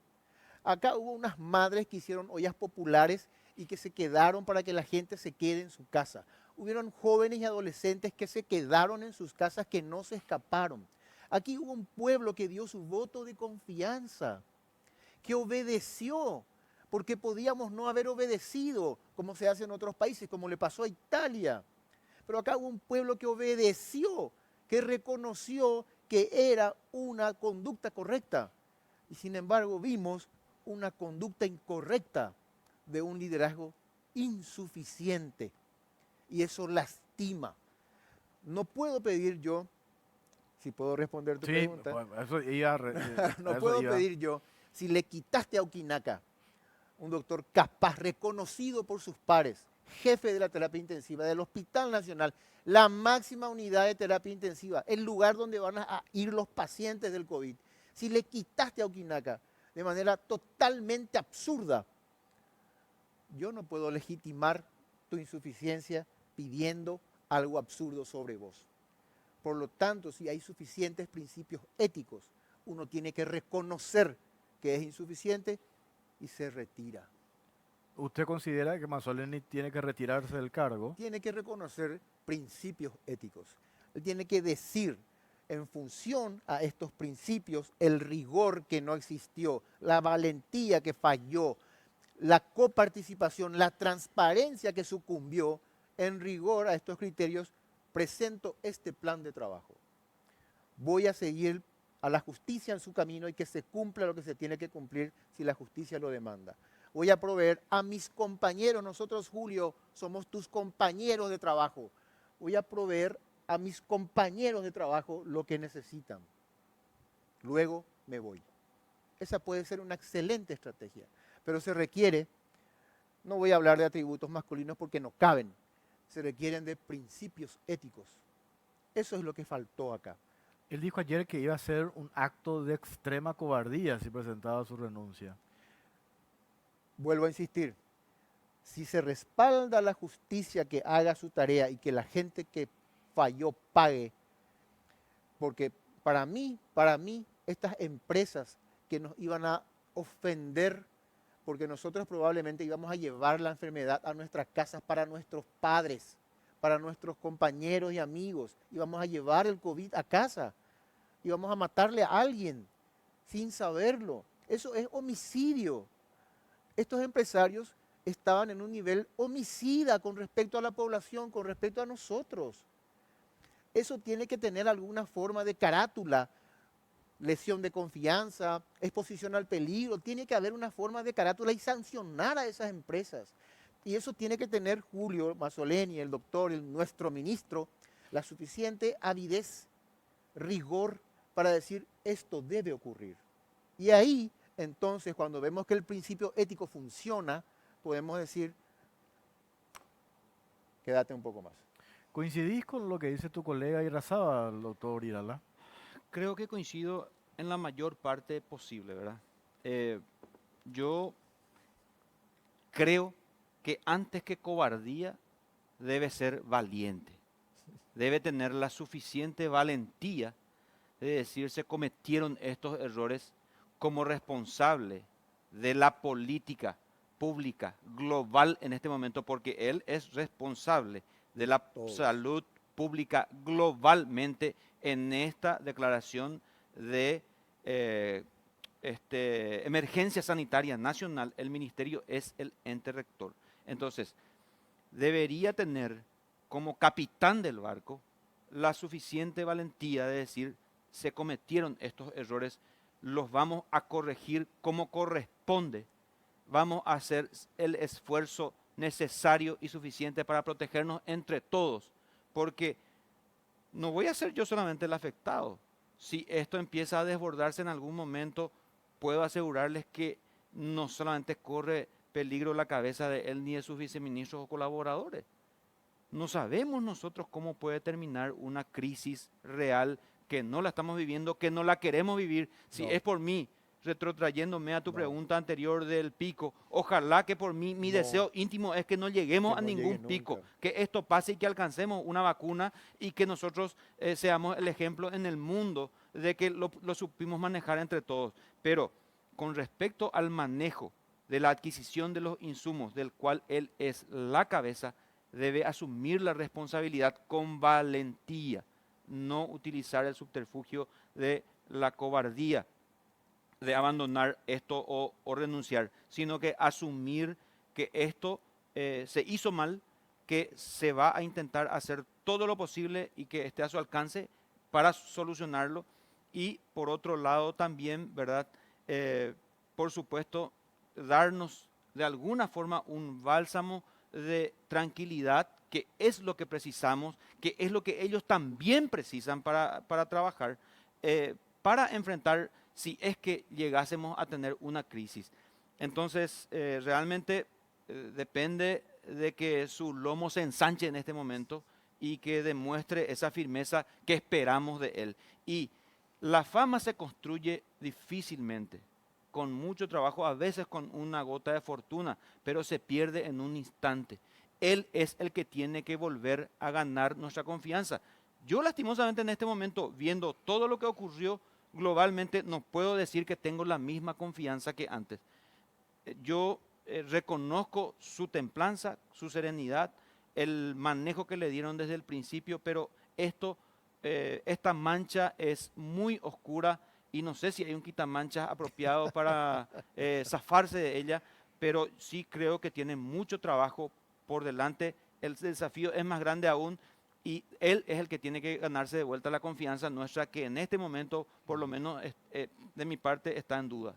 Acá hubo unas madres que hicieron ollas populares y que se quedaron para que la gente se quede en su casa. Hubieron jóvenes y adolescentes que se quedaron en sus casas, que no se escaparon. Aquí hubo un pueblo que dio su voto de confianza, que obedeció, porque podíamos no haber obedecido, como se hace en otros países, como le pasó a Italia. Pero acá hubo un pueblo que obedeció, que reconoció que era una conducta correcta. Y sin embargo vimos una conducta incorrecta de un liderazgo insuficiente. Y eso lastima. No puedo pedir yo, si puedo responder tu pregunta, eso iba no puedo pedir yo, si le quitaste a Okinaca, un doctor capaz, reconocido por sus pares, jefe de la terapia intensiva del Hospital Nacional, la máxima unidad de terapia intensiva, el lugar donde van a ir los pacientes del COVID, si le quitaste a Okinaca de manera totalmente absurda, yo no puedo legitimar tu insuficiencia pidiendo algo absurdo sobre vos. Por lo tanto, si hay suficientes principios éticos, uno tiene que reconocer que es insuficiente y se retira. ¿Usted considera que Mazzoleni tiene que retirarse del cargo? Tiene que reconocer principios éticos. Él tiene que decir, en función a estos principios, el rigor que no existió, la valentía que falló, la coparticipación, la transparencia que sucumbió, en rigor a estos criterios, presento este plan de trabajo. Voy a seguir a la justicia en su camino y que se cumpla lo que se tiene que cumplir si la justicia lo demanda. Voy a proveer a mis compañeros, nosotros, Julio, somos tus compañeros de trabajo. voy a proveer a mis compañeros de trabajo lo que necesitan. Luego me voy. Esa puede ser una excelente estrategia, pero se requiere, no voy a hablar de atributos masculinos porque no caben, se requieren de principios éticos. Eso es lo que faltó acá. Él dijo ayer que iba a ser un acto de extrema cobardía si presentaba su renuncia. Vuelvo a insistir, si se respalda a la justicia que haga su tarea y que la gente que falló pague, porque para mí, estas empresas que nos iban a ofender, porque nosotros probablemente íbamos a llevar la enfermedad a nuestras casas para nuestros padres, para nuestros compañeros y amigos, íbamos a llevar el COVID a casa, íbamos a matarle a alguien sin saberlo. Eso es homicidio. Estos empresarios estaban en un nivel homicida con respecto a la población, con respecto a nosotros. Eso tiene que tener alguna forma de carátula, lesión de confianza, exposición al peligro, tiene que haber una forma de carátula y sancionar a esas empresas. Y eso tiene que tener Julio Mazzoleni, el doctor, nuestro ministro, la suficiente avidez, rigor para decir esto debe ocurrir. Y ahí, entonces, cuando vemos que el principio ético funciona, podemos decir, quédate un poco más. ¿Coincidís con lo que dice tu colega Irrazaba, el doctor Irala? Creo que coincido en la mayor parte posible, ¿verdad? Yo creo que antes que cobardía debe ser valiente. Debe tener la suficiente valentía de decir se cometieron estos errores como responsable de la política pública global en este momento, porque él es responsable de la salud pública globalmente en esta declaración de emergencia sanitaria nacional. El ministerio es el ente rector. Entonces, debería tener como capitán del barco la suficiente valentía de decir se cometieron estos errores, los vamos a corregir como corresponde, vamos a hacer el esfuerzo necesario y suficiente para protegernos entre todos, porque no voy a ser yo solamente el afectado. Si esto empieza a desbordarse en algún momento, puedo asegurarles que no solamente corre peligro la cabeza de él ni de sus viceministros o colaboradores. No sabemos nosotros cómo puede terminar una crisis real que no la estamos viviendo, que no la queremos vivir. Si es por mí, retrotrayéndome a tu pregunta anterior del pico, ojalá que por mí, mi deseo íntimo es que no lleguemos a ningún pico, que esto pase y que alcancemos una vacuna y que nosotros seamos el ejemplo en el mundo de que lo supimos manejar entre todos. Pero con respecto al manejo de la adquisición de los insumos, del cual él es la cabeza, debe asumir la responsabilidad con valentía, no utilizar el subterfugio de la cobardía, de abandonar esto o renunciar, sino que asumir que esto se hizo mal, que se va a intentar hacer todo lo posible y que esté a su alcance para solucionarlo. Y por otro lado también, ¿verdad? Por supuesto, darnos de alguna forma un bálsamo de tranquilidad, que es lo que precisamos, que es lo que ellos también precisan para trabajar, para enfrentar si es que llegásemos a tener una crisis. Entonces, realmente depende de que su lomo se ensanche en este momento y que demuestre esa firmeza que esperamos de él. Y la fama se construye difícilmente, con mucho trabajo, a veces con una gota de fortuna, pero se pierde en un instante. Él es el que tiene que volver a ganar nuestra confianza. Yo lastimosamente en este momento, viendo todo lo que ocurrió globalmente, no puedo decir que tengo la misma confianza que antes. Yo reconozco su templanza, su serenidad, el manejo que le dieron desde el principio, pero esta mancha es muy oscura y no sé si hay un quitamanchas apropiado para zafarse de ella, pero sí creo que tiene mucho trabajo por delante. El desafío es más grande aún y él es el que tiene que ganarse de vuelta la confianza nuestra, que en este momento, por lo menos de mi parte, está en dudas.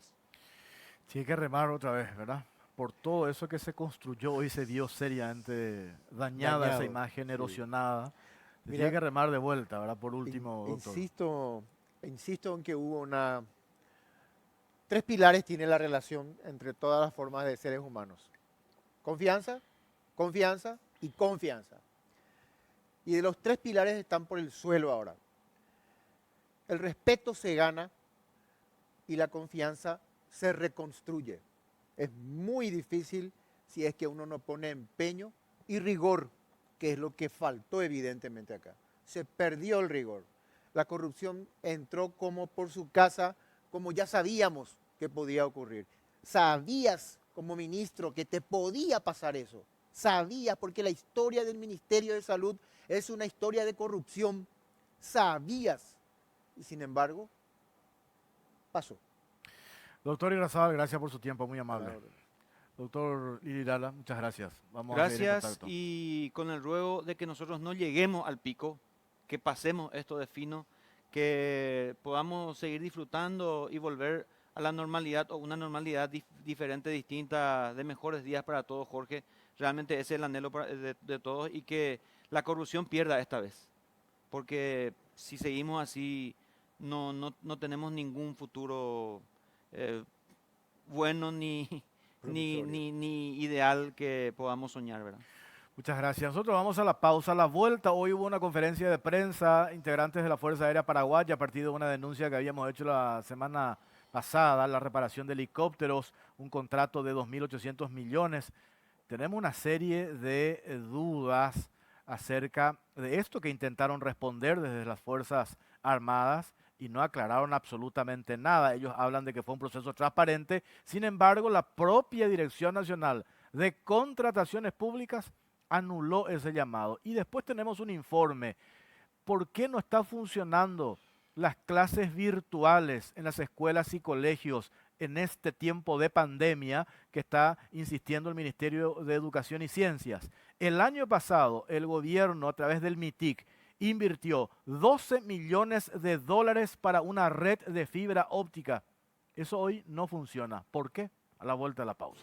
Sí, hay que remar otra vez, ¿verdad? Por todo eso que se construyó y se vio seriamente dañada esa imagen erosionada. Se tiene que remar de vuelta, ¿verdad? Por último, doctor. Insisto en que hubo tres pilares tiene la relación entre todas las formas de seres humanos. Confianza, confianza y confianza. Y de los tres pilares están por el suelo ahora. El respeto se gana y la confianza se reconstruye. Es muy difícil si es que uno no pone empeño y rigor, que es lo que faltó evidentemente acá. Se perdió el rigor. La corrupción entró como por su casa, como ya sabíamos que podía ocurrir. Sabías como ministro que te podía pasar eso. Sabías, porque la historia del Ministerio de Salud es una historia de corrupción. Sabías. Y sin embargo, pasó. Doctor Irarrázaval, gracias por su tiempo, muy amable. Doctor Irirala, muchas gracias. Vamos a seguir en Gracias, contacto. y con el ruego de que nosotros no lleguemos al pico, que pasemos esto de fino, que podamos seguir disfrutando y volver a la normalidad, o una normalidad diferente, distinta, de mejores días para todos, Jorge. Realmente ese es el anhelo de todos, y que la corrupción pierda esta vez, porque si seguimos así no tenemos ningún futuro bueno ni ideal que podamos soñar, ¿verdad? Muchas gracias. Nosotros vamos a la pausa, a la vuelta. Hoy hubo una conferencia de prensa, integrantes de la Fuerza Aérea Paraguaya, a partir de una denuncia que habíamos hecho la semana pasada, la reparación de helicópteros, un contrato de 2.800 millones. Tenemos una serie de dudas acerca de esto que intentaron responder desde las Fuerzas Armadas y no aclararon absolutamente nada. Ellos hablan de que fue un proceso transparente. Sin embargo, la propia Dirección Nacional de Contrataciones Públicas anuló ese llamado. Y después tenemos un informe. ¿Por qué no está funcionando las clases virtuales en las escuelas y colegios en este tiempo de pandemia que está insistiendo el Ministerio de Educación y Ciencias? El año pasado, el gobierno, a través del MITIC, invirtió 12 millones de dólares para una red de fibra óptica. Eso hoy no funciona. ¿Por qué? A la vuelta de la pausa.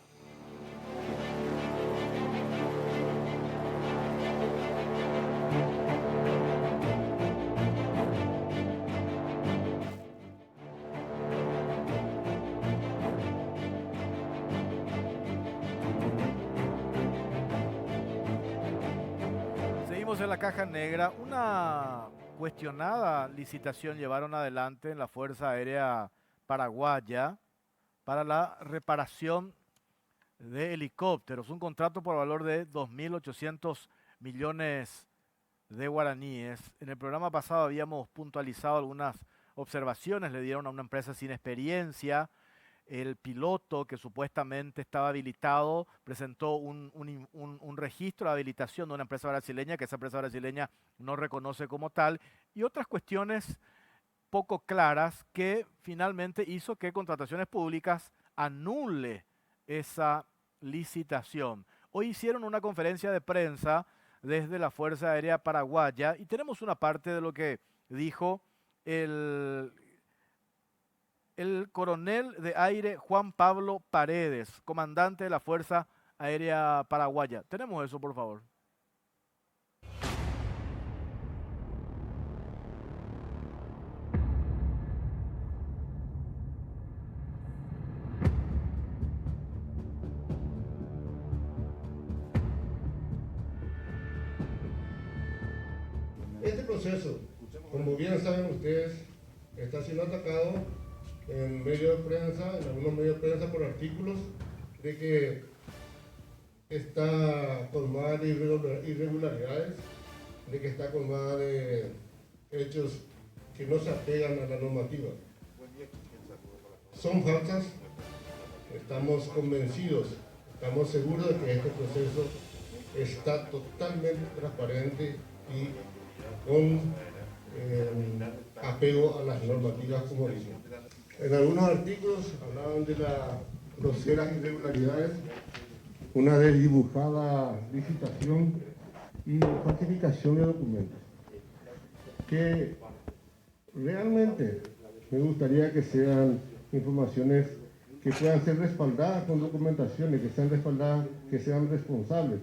Seguimos en la caja negra. Una cuestionada licitación llevaron adelante en la Fuerza Aérea Paraguaya para la reparación de helicópteros. Un contrato por valor de 2.800 millones de guaraníes. En el programa pasado habíamos puntualizado algunas observaciones. Le dieron a una empresa sin experiencia. El piloto que supuestamente estaba habilitado presentó un registro de habilitación de una empresa brasileña que esa empresa brasileña no reconoce como tal, y otras cuestiones poco claras que finalmente hizo que Contrataciones Públicas anule esa licitación. Hoy hicieron una conferencia de prensa desde la Fuerza Aérea Paraguaya y tenemos una parte de lo que dijo el coronel de aire Juan Pablo Paredes, comandante de la Fuerza Aérea Paraguaya. Tenemos eso, por favor. Este proceso, como bien saben ustedes, está siendo atacado en medios de prensa, en algunos medios de prensa por artículos de que está colmada de irregularidades, de que está colmada de hechos que no se apegan a la normativa. Son falsas, estamos convencidos, estamos seguros de que este proceso está totalmente transparente y con apego a las normativas, como dicen. En algunos artículos hablaban de las groseras irregularidades, una desdibujada licitación y falsificación de documentos, que realmente me gustaría que sean informaciones que puedan ser respaldadas con documentaciones, que sean respaldadas, que sean responsables.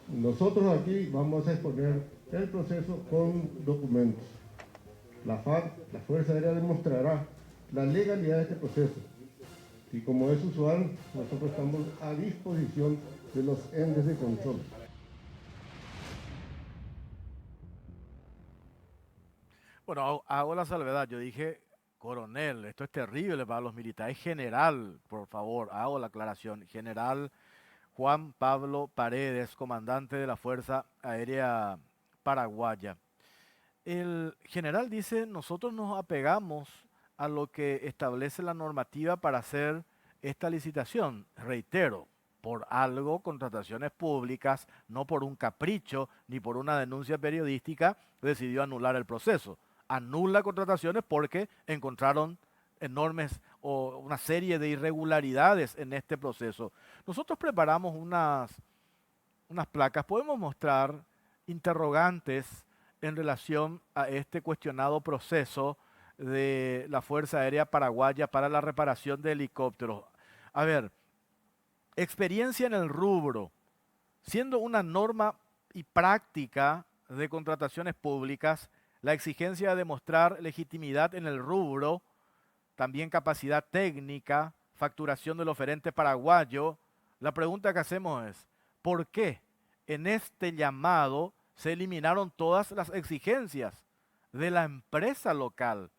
Nosotros aquí vamos a exponer el proceso con documentos. La FARC, la Fuerza Aérea, demostrará la legalidad de este proceso. Y como es usual, nosotros estamos a disposición de los entes de control. Bueno, hago la salvedad. Yo dije coronel, esto es terrible para los militares. General, por favor, hago la aclaración. General Juan Pablo Paredes, comandante de la Fuerza Aérea Paraguaya. El general dice, nosotros nos apegamos a lo que establece la normativa para hacer esta licitación. Reitero, por algo, contrataciones públicas, no por un capricho ni por una denuncia periodística, decidió anular el proceso. Anula contrataciones porque encontraron enormes o una serie de irregularidades en este proceso. Nosotros preparamos unas placas, podemos mostrar interrogantes en relación a este cuestionado proceso de la Fuerza Aérea Paraguaya para la reparación de helicópteros. A ver, experiencia en el rubro, siendo una norma y práctica de contrataciones públicas, la exigencia de demostrar legitimidad en el rubro, también capacidad técnica, facturación del oferente paraguayo. La pregunta que hacemos es, ¿por qué en este llamado se eliminaron todas las exigencias de la empresa local?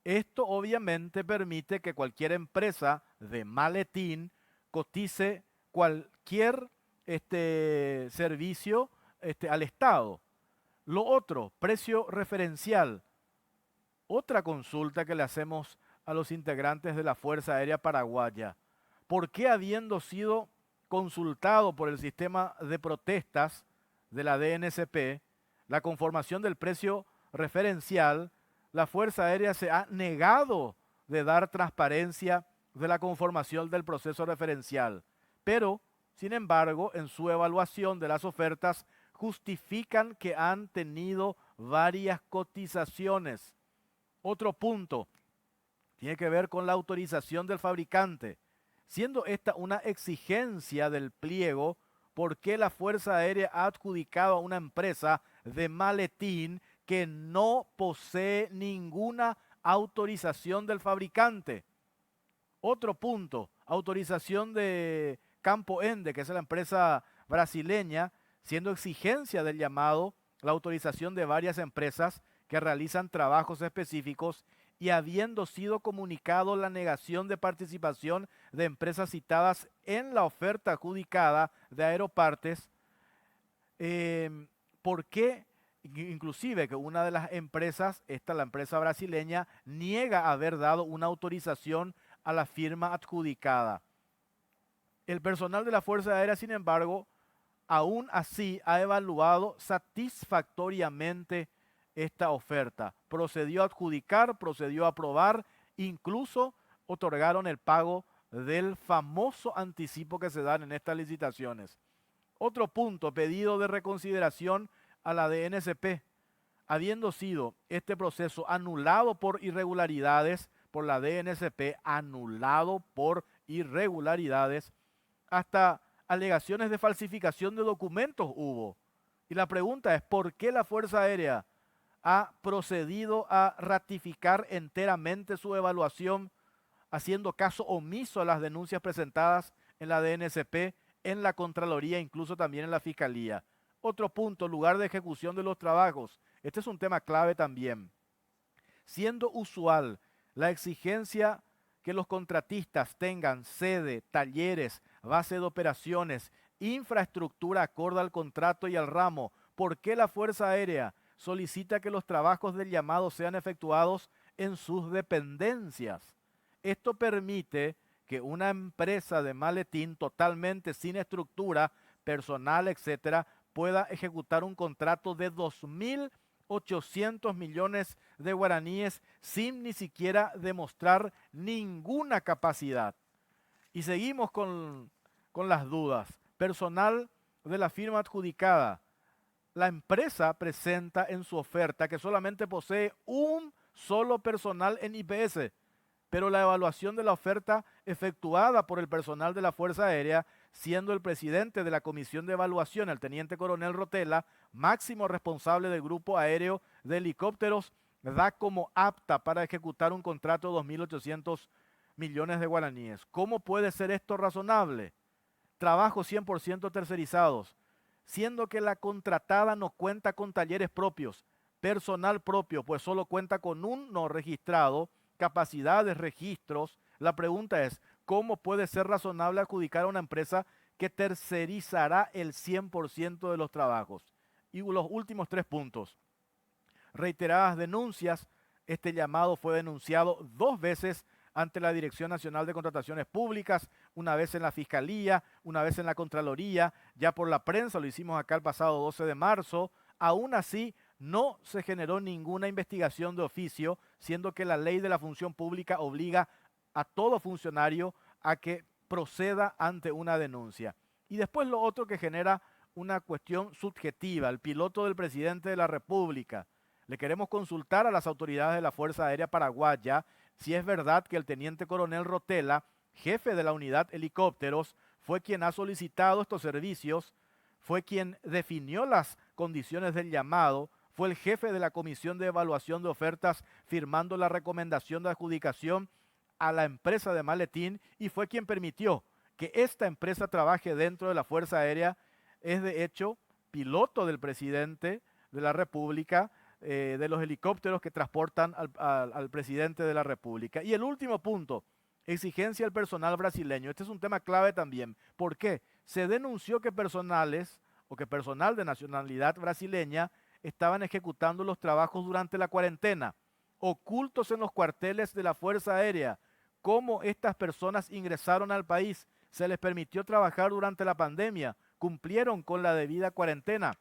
Esto obviamente permite que cualquier empresa de maletín cotice cualquier servicio al Estado. Lo otro, precio referencial. Otra consulta que le hacemos a los integrantes de la Fuerza Aérea Paraguaya. ¿Por qué, habiendo sido consultado por el sistema de protestas de la DNSP, la conformación del precio referencial, la Fuerza Aérea se ha negado de dar transparencia de la conformación del proceso referencial? Pero, sin embargo, en su evaluación de las ofertas, justifican que han tenido varias cotizaciones. Otro punto tiene que ver con la autorización del fabricante. Siendo esta una exigencia del pliego, ¿por qué la Fuerza Aérea ha adjudicado a una empresa de maletín que no posee ninguna autorización del fabricante? Otro punto, autorización de Campo Ende, que es la empresa brasileña, siendo exigencia del llamado la autorización de varias empresas que realizan trabajos específicos y habiendo sido comunicado la negación de participación de empresas citadas en la oferta adjudicada de Aeropartes, ¿por qué? Inclusive que una de las empresas, la empresa brasileña, niega haber dado una autorización a la firma adjudicada. El personal de la Fuerza Aérea, sin embargo, aún así ha evaluado satisfactoriamente esta oferta. Procedió a adjudicar, procedió a aprobar, incluso otorgaron el pago del famoso anticipo que se dan en estas licitaciones. Otro punto, pedido de reconsideración a la DNSP. Habiendo sido este proceso anulado por irregularidades por la DNSP, anulado por irregularidades, hasta alegaciones de falsificación de documentos hubo. Y la pregunta es, ¿por qué la Fuerza Aérea ha procedido a ratificar enteramente su evaluación, haciendo caso omiso a las denuncias presentadas en la DNSP, en la Contraloría, incluso también en la Fiscalía? Otro punto, lugar de ejecución de los trabajos. Este es un tema clave también. Siendo usual la exigencia que los contratistas tengan sede, talleres, base de operaciones, infraestructura acorde al contrato y al ramo, ¿por qué la Fuerza Aérea solicita que los trabajos del llamado sean efectuados en sus dependencias? Esto permite que una empresa de maletín totalmente sin estructura, personal, etcétera, pueda ejecutar un contrato de 2.800 millones de guaraníes sin ni siquiera demostrar ninguna capacidad. Y seguimos con las dudas. Personal de la firma adjudicada. La empresa presenta en su oferta que solamente posee un solo personal en IPS, pero la evaluación de la oferta efectuada por el personal de la Fuerza Aérea siendo el presidente de la Comisión de Evaluación, el teniente coronel Rotella, máximo responsable del Grupo Aéreo de Helicópteros, da como apta para ejecutar un contrato de 2.800 millones de guaraníes. ¿Cómo puede ser esto razonable? Trabajos 100% tercerizados, siendo que la contratada no cuenta con talleres propios, personal propio, pues solo cuenta con un no registrado, capacidades, registros. La pregunta es, ¿cómo puede ser razonable adjudicar a una empresa que tercerizará el 100% de los trabajos? Y los últimos 3 puntos. Reiteradas denuncias. Este llamado fue denunciado 2 veces ante la Dirección Nacional de Contrataciones Públicas, una vez en la Fiscalía, una vez en la Contraloría, ya por la prensa, lo hicimos acá el pasado 12 de marzo. Aún así, no se generó ninguna investigación de oficio, siendo que la ley de la función pública obliga a todo funcionario a que proceda ante una denuncia. Y después lo otro que genera una cuestión subjetiva, el piloto del presidente de la República. Le queremos consultar a las autoridades de la Fuerza Aérea Paraguaya si es verdad que el teniente coronel Rotella, jefe de la unidad helicópteros, fue quien ha solicitado estos servicios, fue quien definió las condiciones del llamado, fue el jefe de la Comisión de Evaluación de Ofertas firmando la recomendación de adjudicación a la empresa de Maletín y fue quien permitió que esta empresa trabaje dentro de la Fuerza Aérea. Es de hecho piloto del presidente de la República, de los helicópteros que transportan al presidente de la República. Y el último punto, exigencia al personal brasileño. Este es un tema clave también. ¿Por qué? Se denunció que personal de nacionalidad brasileña estaban ejecutando los trabajos durante la cuarentena, ocultos en los cuarteles de la Fuerza Aérea. ¿Cómo estas personas ingresaron al país? ¿Se les permitió trabajar durante la pandemia? ¿Cumplieron con la debida cuarentena?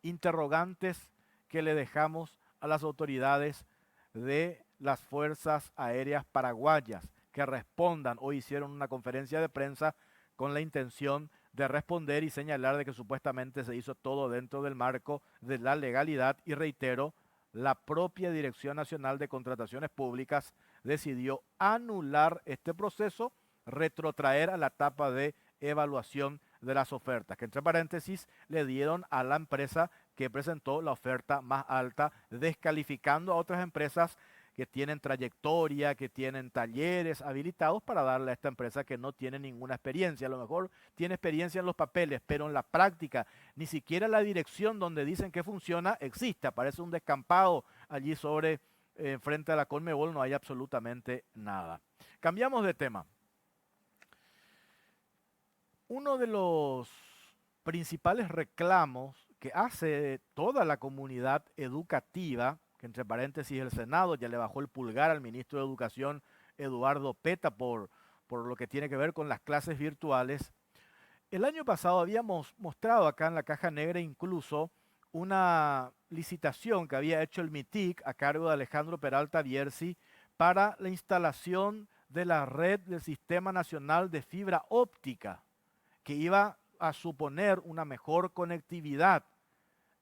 Interrogantes que le dejamos a las autoridades de las Fuerzas Aéreas Paraguayas que respondan. Hoy hicieron una conferencia de prensa con la intención de responder y señalar de que supuestamente se hizo todo dentro del marco de la legalidad. Y reitero, la propia Dirección Nacional de Contrataciones Públicas decidió anular este proceso, retrotraer a la etapa de evaluación de las ofertas, que entre paréntesis le dieron a la empresa que presentó la oferta más alta, descalificando a otras empresas que tienen trayectoria, que tienen talleres habilitados para darle a esta empresa que no tiene ninguna experiencia. A lo mejor tiene experiencia en los papeles, pero en la práctica ni siquiera la dirección donde dicen que funciona existe. Aparece un descampado allí sobre frente a la Conmebol, no hay absolutamente nada. Cambiamos de tema. Uno de los principales reclamos que hace toda la comunidad educativa, que entre paréntesis el Senado ya le bajó el pulgar al ministro de Educación, Eduardo Petta, por lo que tiene que ver con las clases virtuales. El año pasado habíamos mostrado acá en la caja negra incluso una licitación que había hecho el MITIC a cargo de Alejandro Peralta Bierzi para la instalación de la red del Sistema Nacional de Fibra Óptica, que iba a suponer una mejor conectividad.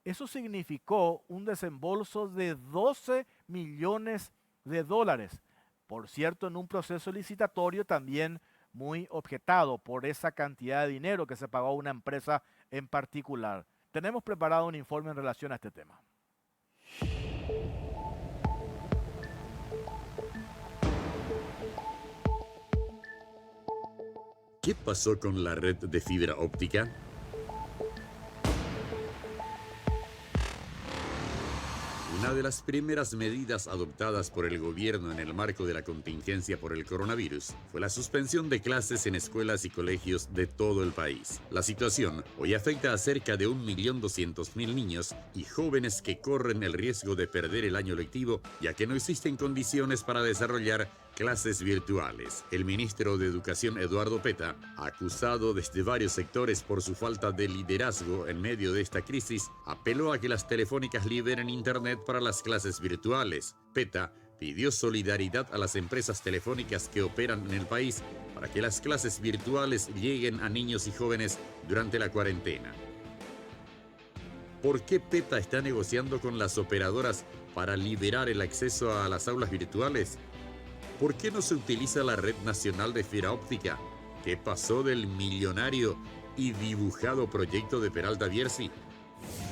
Eso significó un desembolso de 12 millones de dólares. Por cierto, en un proceso licitatorio también muy objetado por esa cantidad de dinero que se pagó a una empresa en particular. Tenemos preparado un informe en relación a este tema. ¿Qué pasó con la red de fibra óptica? Una de las primeras medidas adoptadas por el gobierno en el marco de la contingencia por el coronavirus fue la suspensión de clases en escuelas y colegios de todo el país. La situación hoy afecta a cerca de 1.200.000 niños y jóvenes que corren el riesgo de perder el año lectivo, ya que no existen condiciones para desarrollar clases virtuales. El ministro de Educación, Eduardo Petta, acusado desde varios sectores por su falta de liderazgo en medio de esta crisis, apeló a que las telefónicas liberen internet para las clases virtuales. Petta pidió solidaridad a las empresas telefónicas que operan en el país para que las clases virtuales lleguen a niños y jóvenes durante la cuarentena. ¿Por qué Petta está negociando con las operadoras para liberar el acceso a las aulas virtuales? ¿Por qué no se utiliza la red nacional de fibra óptica? ¿Qué pasó del millonario y dibujado proyecto de Peralta Bierzi?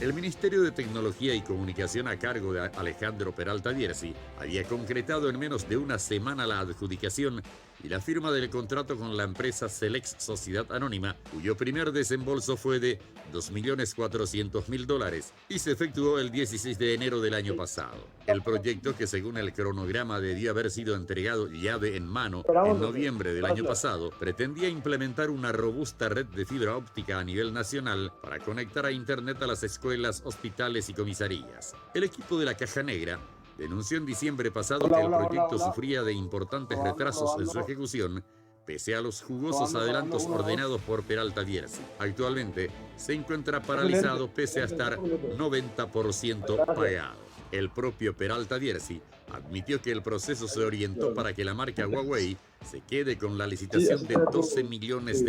El Ministerio de Tecnología y Comunicación a cargo de Alejandro Peralta Bierzi había concretado en menos de una semana la adjudicación y la firma del contrato con la empresa Selex Sociedad Anónima, cuyo primer desembolso fue de $2.400.000 y se efectuó el 16 de enero del año pasado. El proyecto, que según el cronograma debió haber sido entregado llave en mano en noviembre del año pasado, pretendía implementar una robusta red de fibra óptica a nivel nacional para conectar a Internet a las escuelas, hospitales y comisarías. El equipo de la Caja Negra denunció en diciembre pasado que el proyecto sufría de importantes retrasos en su ejecución, pese a los jugosos adelantos ordenados por Peralta Bierzi. Actualmente se encuentra paralizado pese a estar 90% pagado. El propio Peralta Bierzi admitió que el proceso se orientó para que la marca Huawei se quede con la licitación de $12 millones.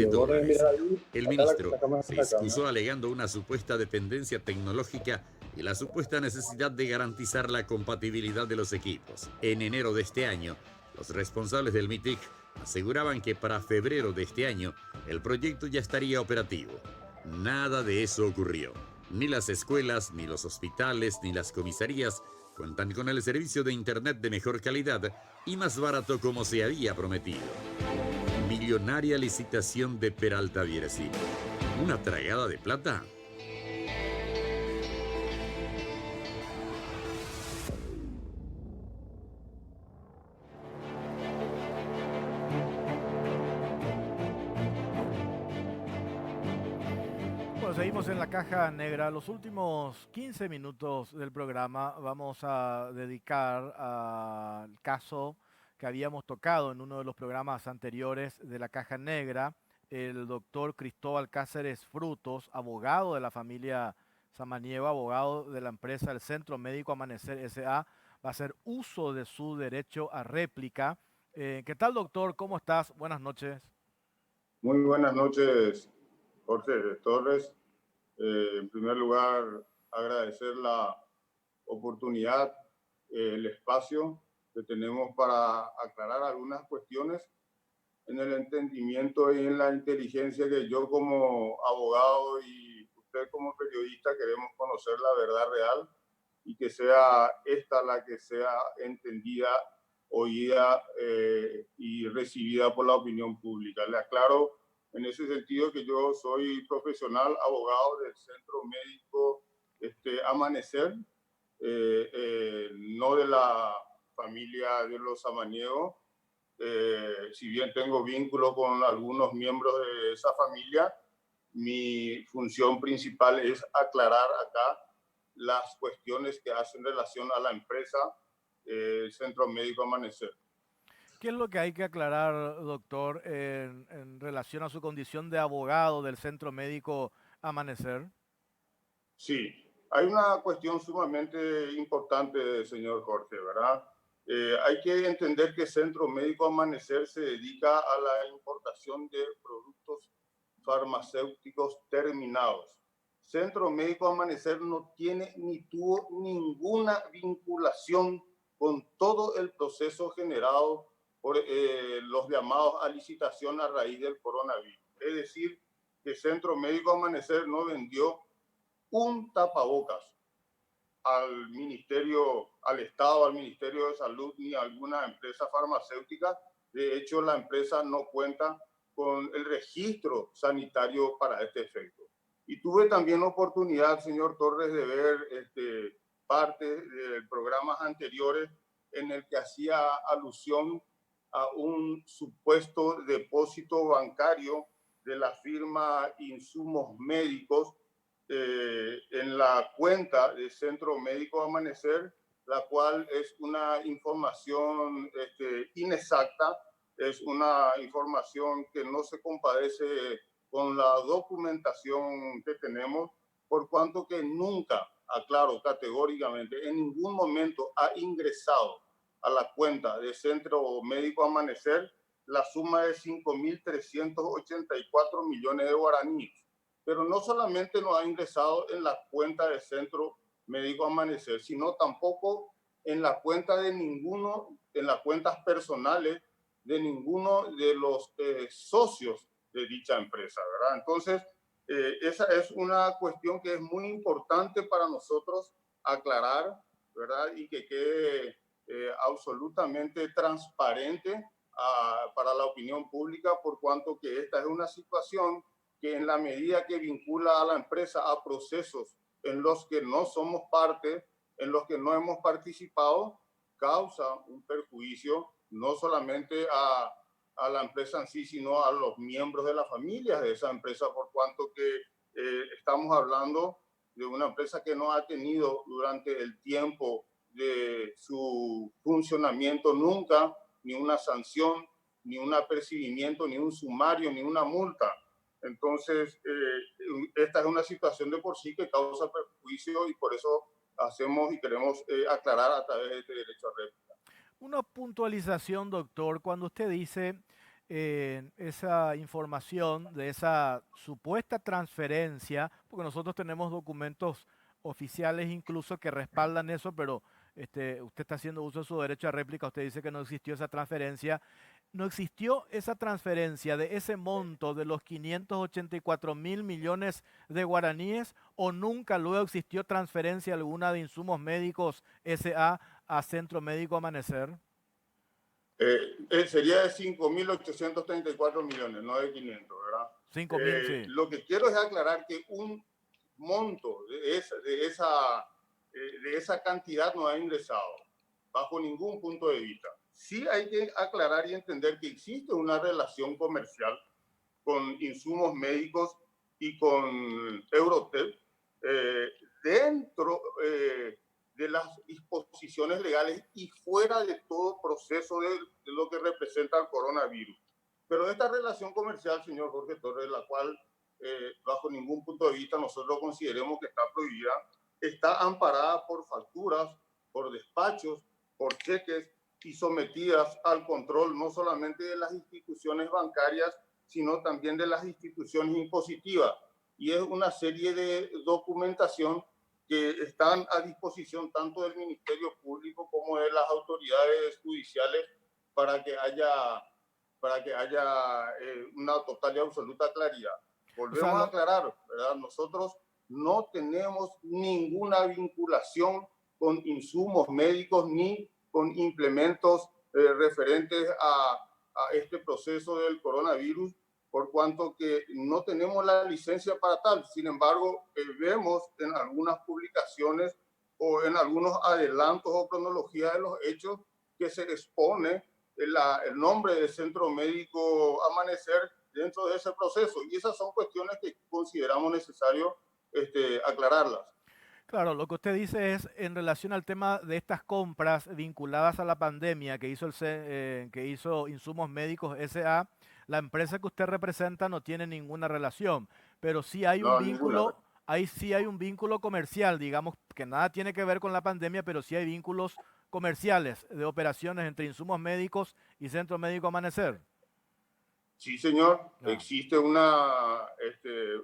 El ministro se excusó alegando una supuesta dependencia tecnológica y la supuesta necesidad de garantizar la compatibilidad de los equipos. En enero de este año, los responsables del MITIC aseguraban que para febrero de este año el proyecto ya estaría operativo. Nada de eso ocurrió. Ni las escuelas, ni los hospitales, ni las comisarías cuentan con el servicio de Internet de mejor calidad y más barato como se había prometido. Millonaria licitación de Peralta Bierzi. ¿Una tragada de plata? Bueno, seguimos en la caja negra. Los últimos 15 minutos del programa vamos a dedicar al caso que habíamos tocado en uno de los programas anteriores de la caja negra. El doctor Cristóbal Cáceres Frutos, abogado de la familia Samaniego, abogado de la empresa del Centro Médico Amanecer S.A., va a hacer uso de su derecho a réplica. ¿Qué tal, doctor? ¿Cómo estás? Buenas noches. Muy buenas noches, Jorge Torres. En primer lugar, agradecer la oportunidad, el espacio que tenemos para aclarar algunas cuestiones en el entendimiento y en la inteligencia que yo como abogado y usted como periodista queremos conocer la verdad real y que sea esta la que sea entendida, oída y recibida por la opinión pública. Le aclaro en ese sentido que yo soy profesional abogado del Centro Médico Amanecer, no de la familia de los Samaniego. Si bien tengo vínculo con algunos miembros de esa familia, mi función principal es aclarar acá las cuestiones que hacen relación a la empresa Centro Médico Amanecer. ¿Qué es lo que hay que aclarar, doctor, en relación a su condición de abogado del Centro Médico Amanecer? Sí, hay una cuestión sumamente importante, señor Jorge, ¿verdad? Hay que entender que Centro Médico Amanecer se dedica a la importación de productos farmacéuticos terminados. Centro Médico Amanecer no tiene ni tuvo ninguna vinculación con todo el proceso generado por los llamados a licitación a raíz del coronavirus. Es decir, que Centro Médico Amanecer no vendió un tapabocas al Ministerio, al Estado, al Ministerio de Salud, ni a alguna empresa farmacéutica. De hecho, la empresa no cuenta con el registro sanitario para este efecto. Y tuve también oportunidad, señor Torres, de ver parte de programas anteriores en el que hacía alusión a un supuesto depósito bancario de la firma Insumos Médicos en la cuenta del Centro Médico Amanecer, la cual es una información inexacta, es una información que no se compadece con la documentación que tenemos, por cuanto que nunca, aclaro categóricamente, en ningún momento ha ingresado a la cuenta del Centro Médico Amanecer la suma de 5.384 millones de guaraníes. Pero no solamente no ha ingresado en la cuenta del Centro Médico Amanecer, sino tampoco en la cuenta de ninguno, en las cuentas personales de ninguno de los socios de dicha empresa, ¿verdad? Entonces, esa es una cuestión que es muy importante para nosotros aclarar, ¿verdad? Y que quede absolutamente transparente para la opinión pública, por cuanto que esta es una situación que en la medida que vincula a la empresa a procesos en los que no somos parte, en los que no hemos participado, causa un perjuicio no solamente a la empresa en sí, sino a los miembros de la familia de esa empresa, por cuanto que estamos hablando de una empresa que no ha tenido durante el tiempo de su funcionamiento nunca ni una sanción, ni un apercibimiento, ni un sumario, ni una multa. Entonces, esta es una situación de por sí que causa perjuicio y por eso hacemos y queremos aclarar a través de este derecho a réplica. Una puntualización, doctor, cuando usted dice esa información de esa supuesta transferencia, porque nosotros tenemos documentos oficiales incluso que respaldan eso, pero usted está haciendo uso de su derecho a réplica, usted dice que no existió esa transferencia. ¿No existió esa transferencia de ese monto de los 584.000 millones de guaraníes o nunca luego existió transferencia alguna de insumos médicos SA a Centro Médico Amanecer? Sería de 5.834 millones, no de 500, ¿verdad? 5.000, sí. Lo que quiero es aclarar que un monto de esa cantidad no ha ingresado bajo ningún punto de vista. Sí hay que aclarar y entender que existe una relación comercial con insumos médicos y con Eurotel dentro de las disposiciones legales y fuera de todo proceso de lo que representa el coronavirus. Pero esta relación comercial, señor Jorge Torres, la cual bajo ningún punto de vista nosotros consideremos que está prohibida, está amparada por facturas, por despachos, por cheques y sometidas al control no solamente de las instituciones bancarias, sino también de las instituciones impositivas. Y es una serie de documentación que están a disposición tanto del Ministerio Público como de las autoridades judiciales para que haya una total y absoluta claridad. Volvemos a aclarar, ¿verdad? Nosotros no tenemos ninguna vinculación con insumos médicos ni con implementos referentes a este proceso del coronavirus, por cuanto que no tenemos la licencia para tal. Sin embargo, vemos en algunas publicaciones o en algunos adelantos o cronología de los hechos que se expone el nombre del Centro Médico Amanecer dentro de ese proceso. Y esas son cuestiones que consideramos necesario aclararlas. Claro, lo que usted dice es en relación al tema de estas compras vinculadas a la pandemia que hizo Insumos Médicos SA, la empresa que usted representa no tiene ninguna relación, pero sí hay un vínculo, ahí sí hay un vínculo comercial, digamos, que nada tiene que ver con la pandemia, pero sí hay vínculos comerciales de operaciones entre Insumos Médicos y Centro Médico Amanecer. Sí, señor. Existe una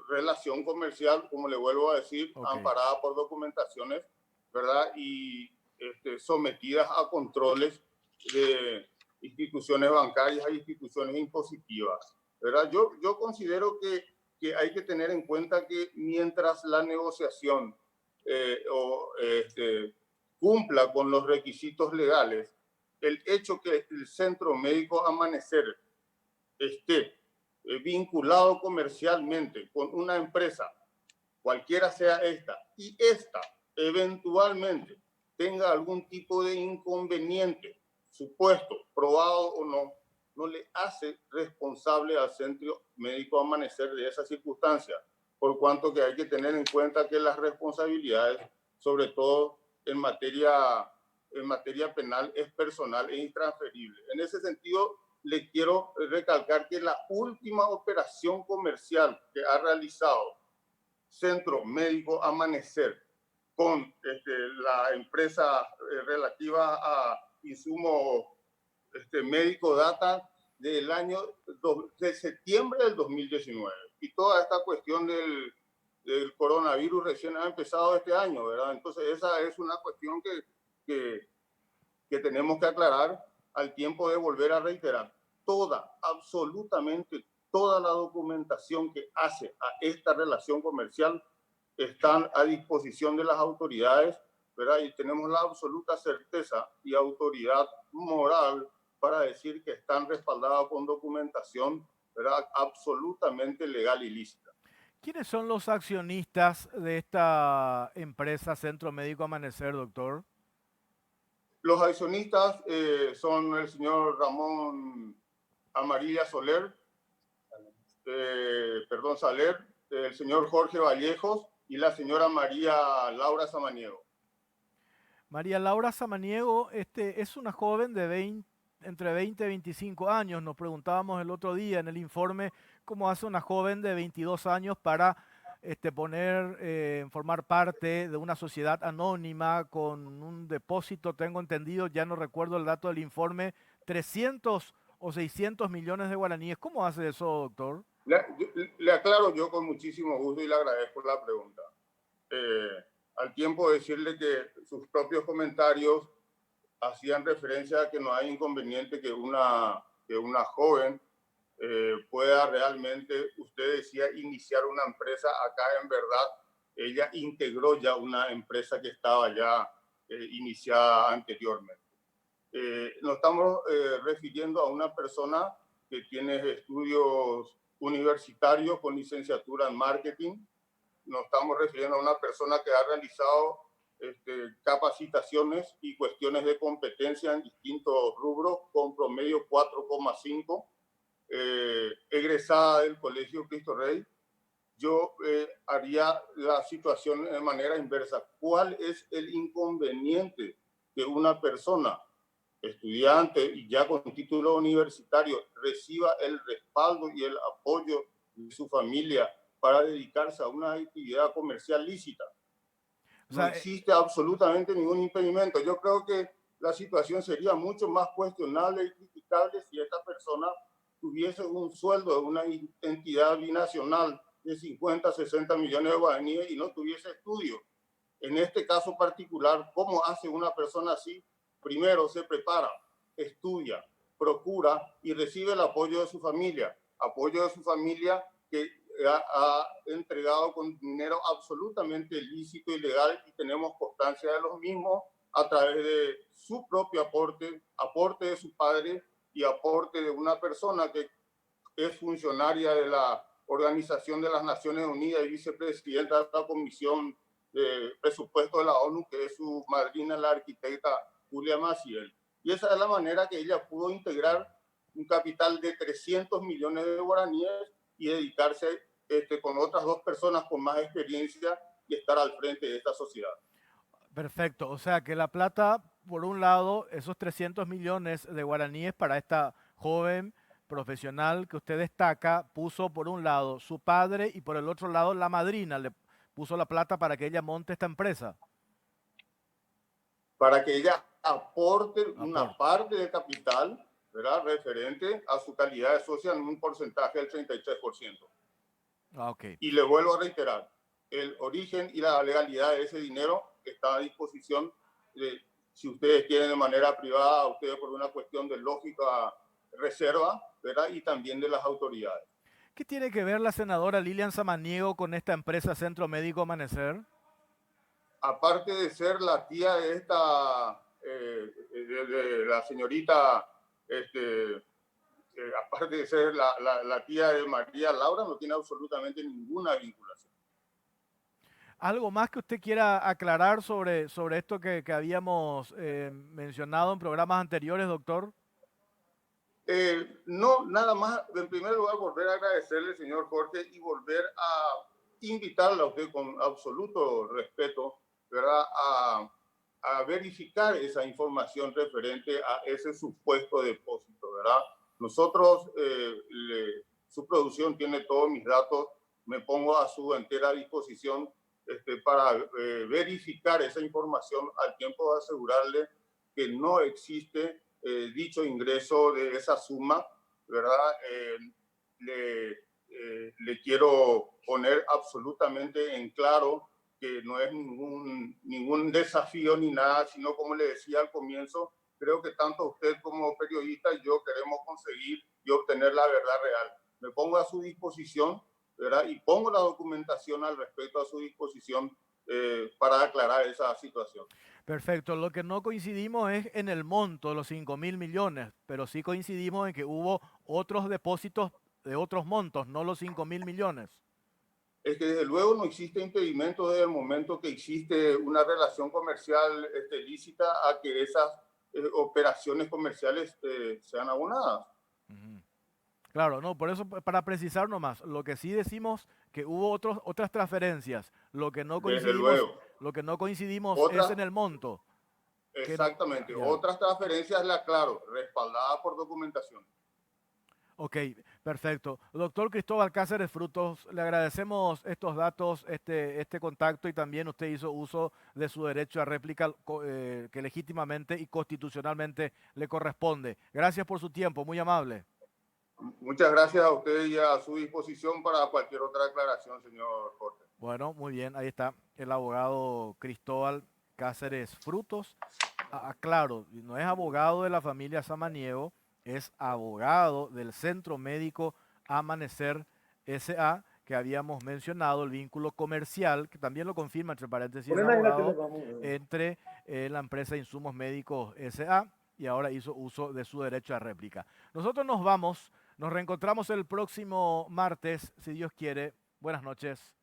relación comercial, como le vuelvo a decir, amparada por documentaciones, ¿verdad? Y sometidas a controles de instituciones bancarias e instituciones impositivas, ¿verdad? Yo considero que hay que tener en cuenta que mientras la negociación cumpla con los requisitos legales, el hecho que el Centro Médico Amanecer esté vinculado comercialmente con una empresa, cualquiera sea esta, y esta eventualmente tenga algún tipo de inconveniente, supuesto, probado o no, no le hace responsable al Centro Médico Amanecer de esa circunstancia, por cuanto que hay que tener en cuenta que las responsabilidades, sobre todo en materia penal, es personal e intransferible. En ese sentido, le quiero recalcar que la última operación comercial que ha realizado Centro Médico Amanecer con la empresa relativa a insumo médico data del año de septiembre del 2019. Y toda esta cuestión del coronavirus recién ha empezado este año, ¿verdad? Entonces esa es una cuestión que tenemos que aclarar al tiempo de volver a reiterar. Absolutamente toda la documentación que hace a esta relación comercial están a disposición de las autoridades, ¿verdad? Y tenemos la absoluta certeza y autoridad moral para decir que están respaldadas con documentación, ¿verdad?, absolutamente legal y lícita. ¿Quiénes son los accionistas de esta empresa Centro Médico Amanecer, doctor? Los accionistas son el señor Ramón Amarilla Soler, Saler, el señor Jorge Vallejos y la señora María Laura Samaniego. María Laura Samaniego es una joven de entre 20 y 25 años. Nos preguntábamos el otro día en el informe cómo hace una joven de 22 años para formar parte de una sociedad anónima con un depósito, tengo entendido, ya no recuerdo el dato del informe, 300 o 600 millones de guaraníes. ¿Cómo hace eso, doctor? Le aclaro yo con muchísimo gusto y le agradezco la pregunta. Al tiempo decirle que sus propios comentarios hacían referencia a que no hay inconveniente que una joven pueda realmente, usted decía, iniciar una empresa. Acá en verdad ella integró ya una empresa que estaba ya iniciada anteriormente. Nos estamos refiriendo a una persona que tiene estudios universitarios con licenciatura en marketing. Nos estamos refiriendo a una persona que ha realizado capacitaciones y cuestiones de competencia en distintos rubros con promedio 4,5, egresada del Colegio Cristo Rey. Yo haría la situación de manera inversa. ¿Cuál es el inconveniente que una persona, estudiante y ya con título universitario, reciba el respaldo y el apoyo de su familia para dedicarse a una actividad comercial lícita? No existe absolutamente ningún impedimento. Yo creo que la situación sería mucho más cuestionable y criticable si esta persona tuviese un sueldo de una entidad binacional de 50, 60 millones de guaraníes y no tuviese estudio. En este caso particular, ¿cómo hace una persona así? Primero se prepara, estudia, procura y recibe el apoyo de su familia que ha entregado con dinero absolutamente lícito y legal, y tenemos constancia de los mismos a través de su propio aporte de su padre y aporte de una persona que es funcionaria de la Organización de las Naciones Unidas y vicepresidenta de la Comisión de Presupuesto de la ONU, que es su madrina, la arquitecta Julia Maciel. Y esa es la manera que ella pudo integrar un capital de 300 millones de guaraníes y dedicarse con otras dos personas con más experiencia y estar al frente de esta sociedad. Perfecto, o sea que la plata, por un lado, esos 300 millones de guaraníes para esta joven profesional que usted destaca, puso por un lado su padre y por el otro lado la madrina le puso la plata para que ella monte esta empresa. Para que ella aporte una parte de capital, ¿verdad?, referente a su calidad de socia en un porcentaje del 33%. Okay. Y le vuelvo a reiterar, el origen y la legalidad de ese dinero está a disposición de, si ustedes quieren de manera privada, ustedes por una cuestión de lógica reserva, ¿verdad?, y también de las autoridades. ¿Qué tiene que ver la senadora Lilian Samaniego con esta empresa Centro Médico Amanecer? Aparte de ser la tía de esta, de la señorita, aparte de ser la tía de María Laura, no tiene absolutamente ninguna vinculación. ¿Algo más que usted quiera aclarar sobre esto que habíamos mencionado en programas anteriores, doctor? No, nada más. En primer lugar, volver a agradecerle, señor Jorge, y volver a invitarle a usted con absoluto respeto, ¿verdad?, a verificar esa información referente a ese supuesto depósito, ¿verdad? Nosotros, su producción tiene todos mis datos, me pongo a su entera disposición para verificar esa información, al tiempo de asegurarle que no existe dicho ingreso de esa suma, ¿verdad? Le quiero poner absolutamente en claro que no es ningún desafío ni nada, sino, como le decía al comienzo, creo que tanto usted como periodista y yo queremos conseguir y obtener la verdad real. me pongo a su disposición, ¿verdad? Y pongo la documentación al respecto a su disposición para aclarar esa situación. Perfecto. Lo que no coincidimos es en el monto de los 5.000 millones, pero sí coincidimos en que hubo otros depósitos de otros montos, no los 5.000 millones. Es que desde luego no existe impedimento desde el momento que existe una relación comercial lícita a que esas operaciones comerciales sean abonadas. Ujú. Claro, no, por eso, para precisar nomás, lo que sí decimos que hubo otras transferencias, Desde luego. lo que no coincidimos es Otras, en el monto. Que no- exactamente. ya. Otras transferencias, la aclaro, respaldadas por documentación. Ok, perfecto. Doctor Cristóbal Cáceres Frutos, le agradecemos estos datos, este contacto y también usted hizo uso de su derecho a réplica que legítimamente y constitucionalmente le corresponde. Gracias por su tiempo, muy amable. Muchas gracias a usted y a su disposición para cualquier otra aclaración, señor Jorge. Bueno, muy bien, ahí está el abogado Cristóbal Cáceres Frutos. Aclaro, no es abogado de la familia Samaniego, es abogado del Centro Médico Amanecer SA, que habíamos mencionado, el vínculo comercial, que también lo confirma, entre paréntesis, el abogado, entre la empresa Insumos Médicos SA, y ahora hizo uso de su derecho a réplica. Nosotros nos vamos, nos reencontramos el próximo martes, si Dios quiere. Buenas noches.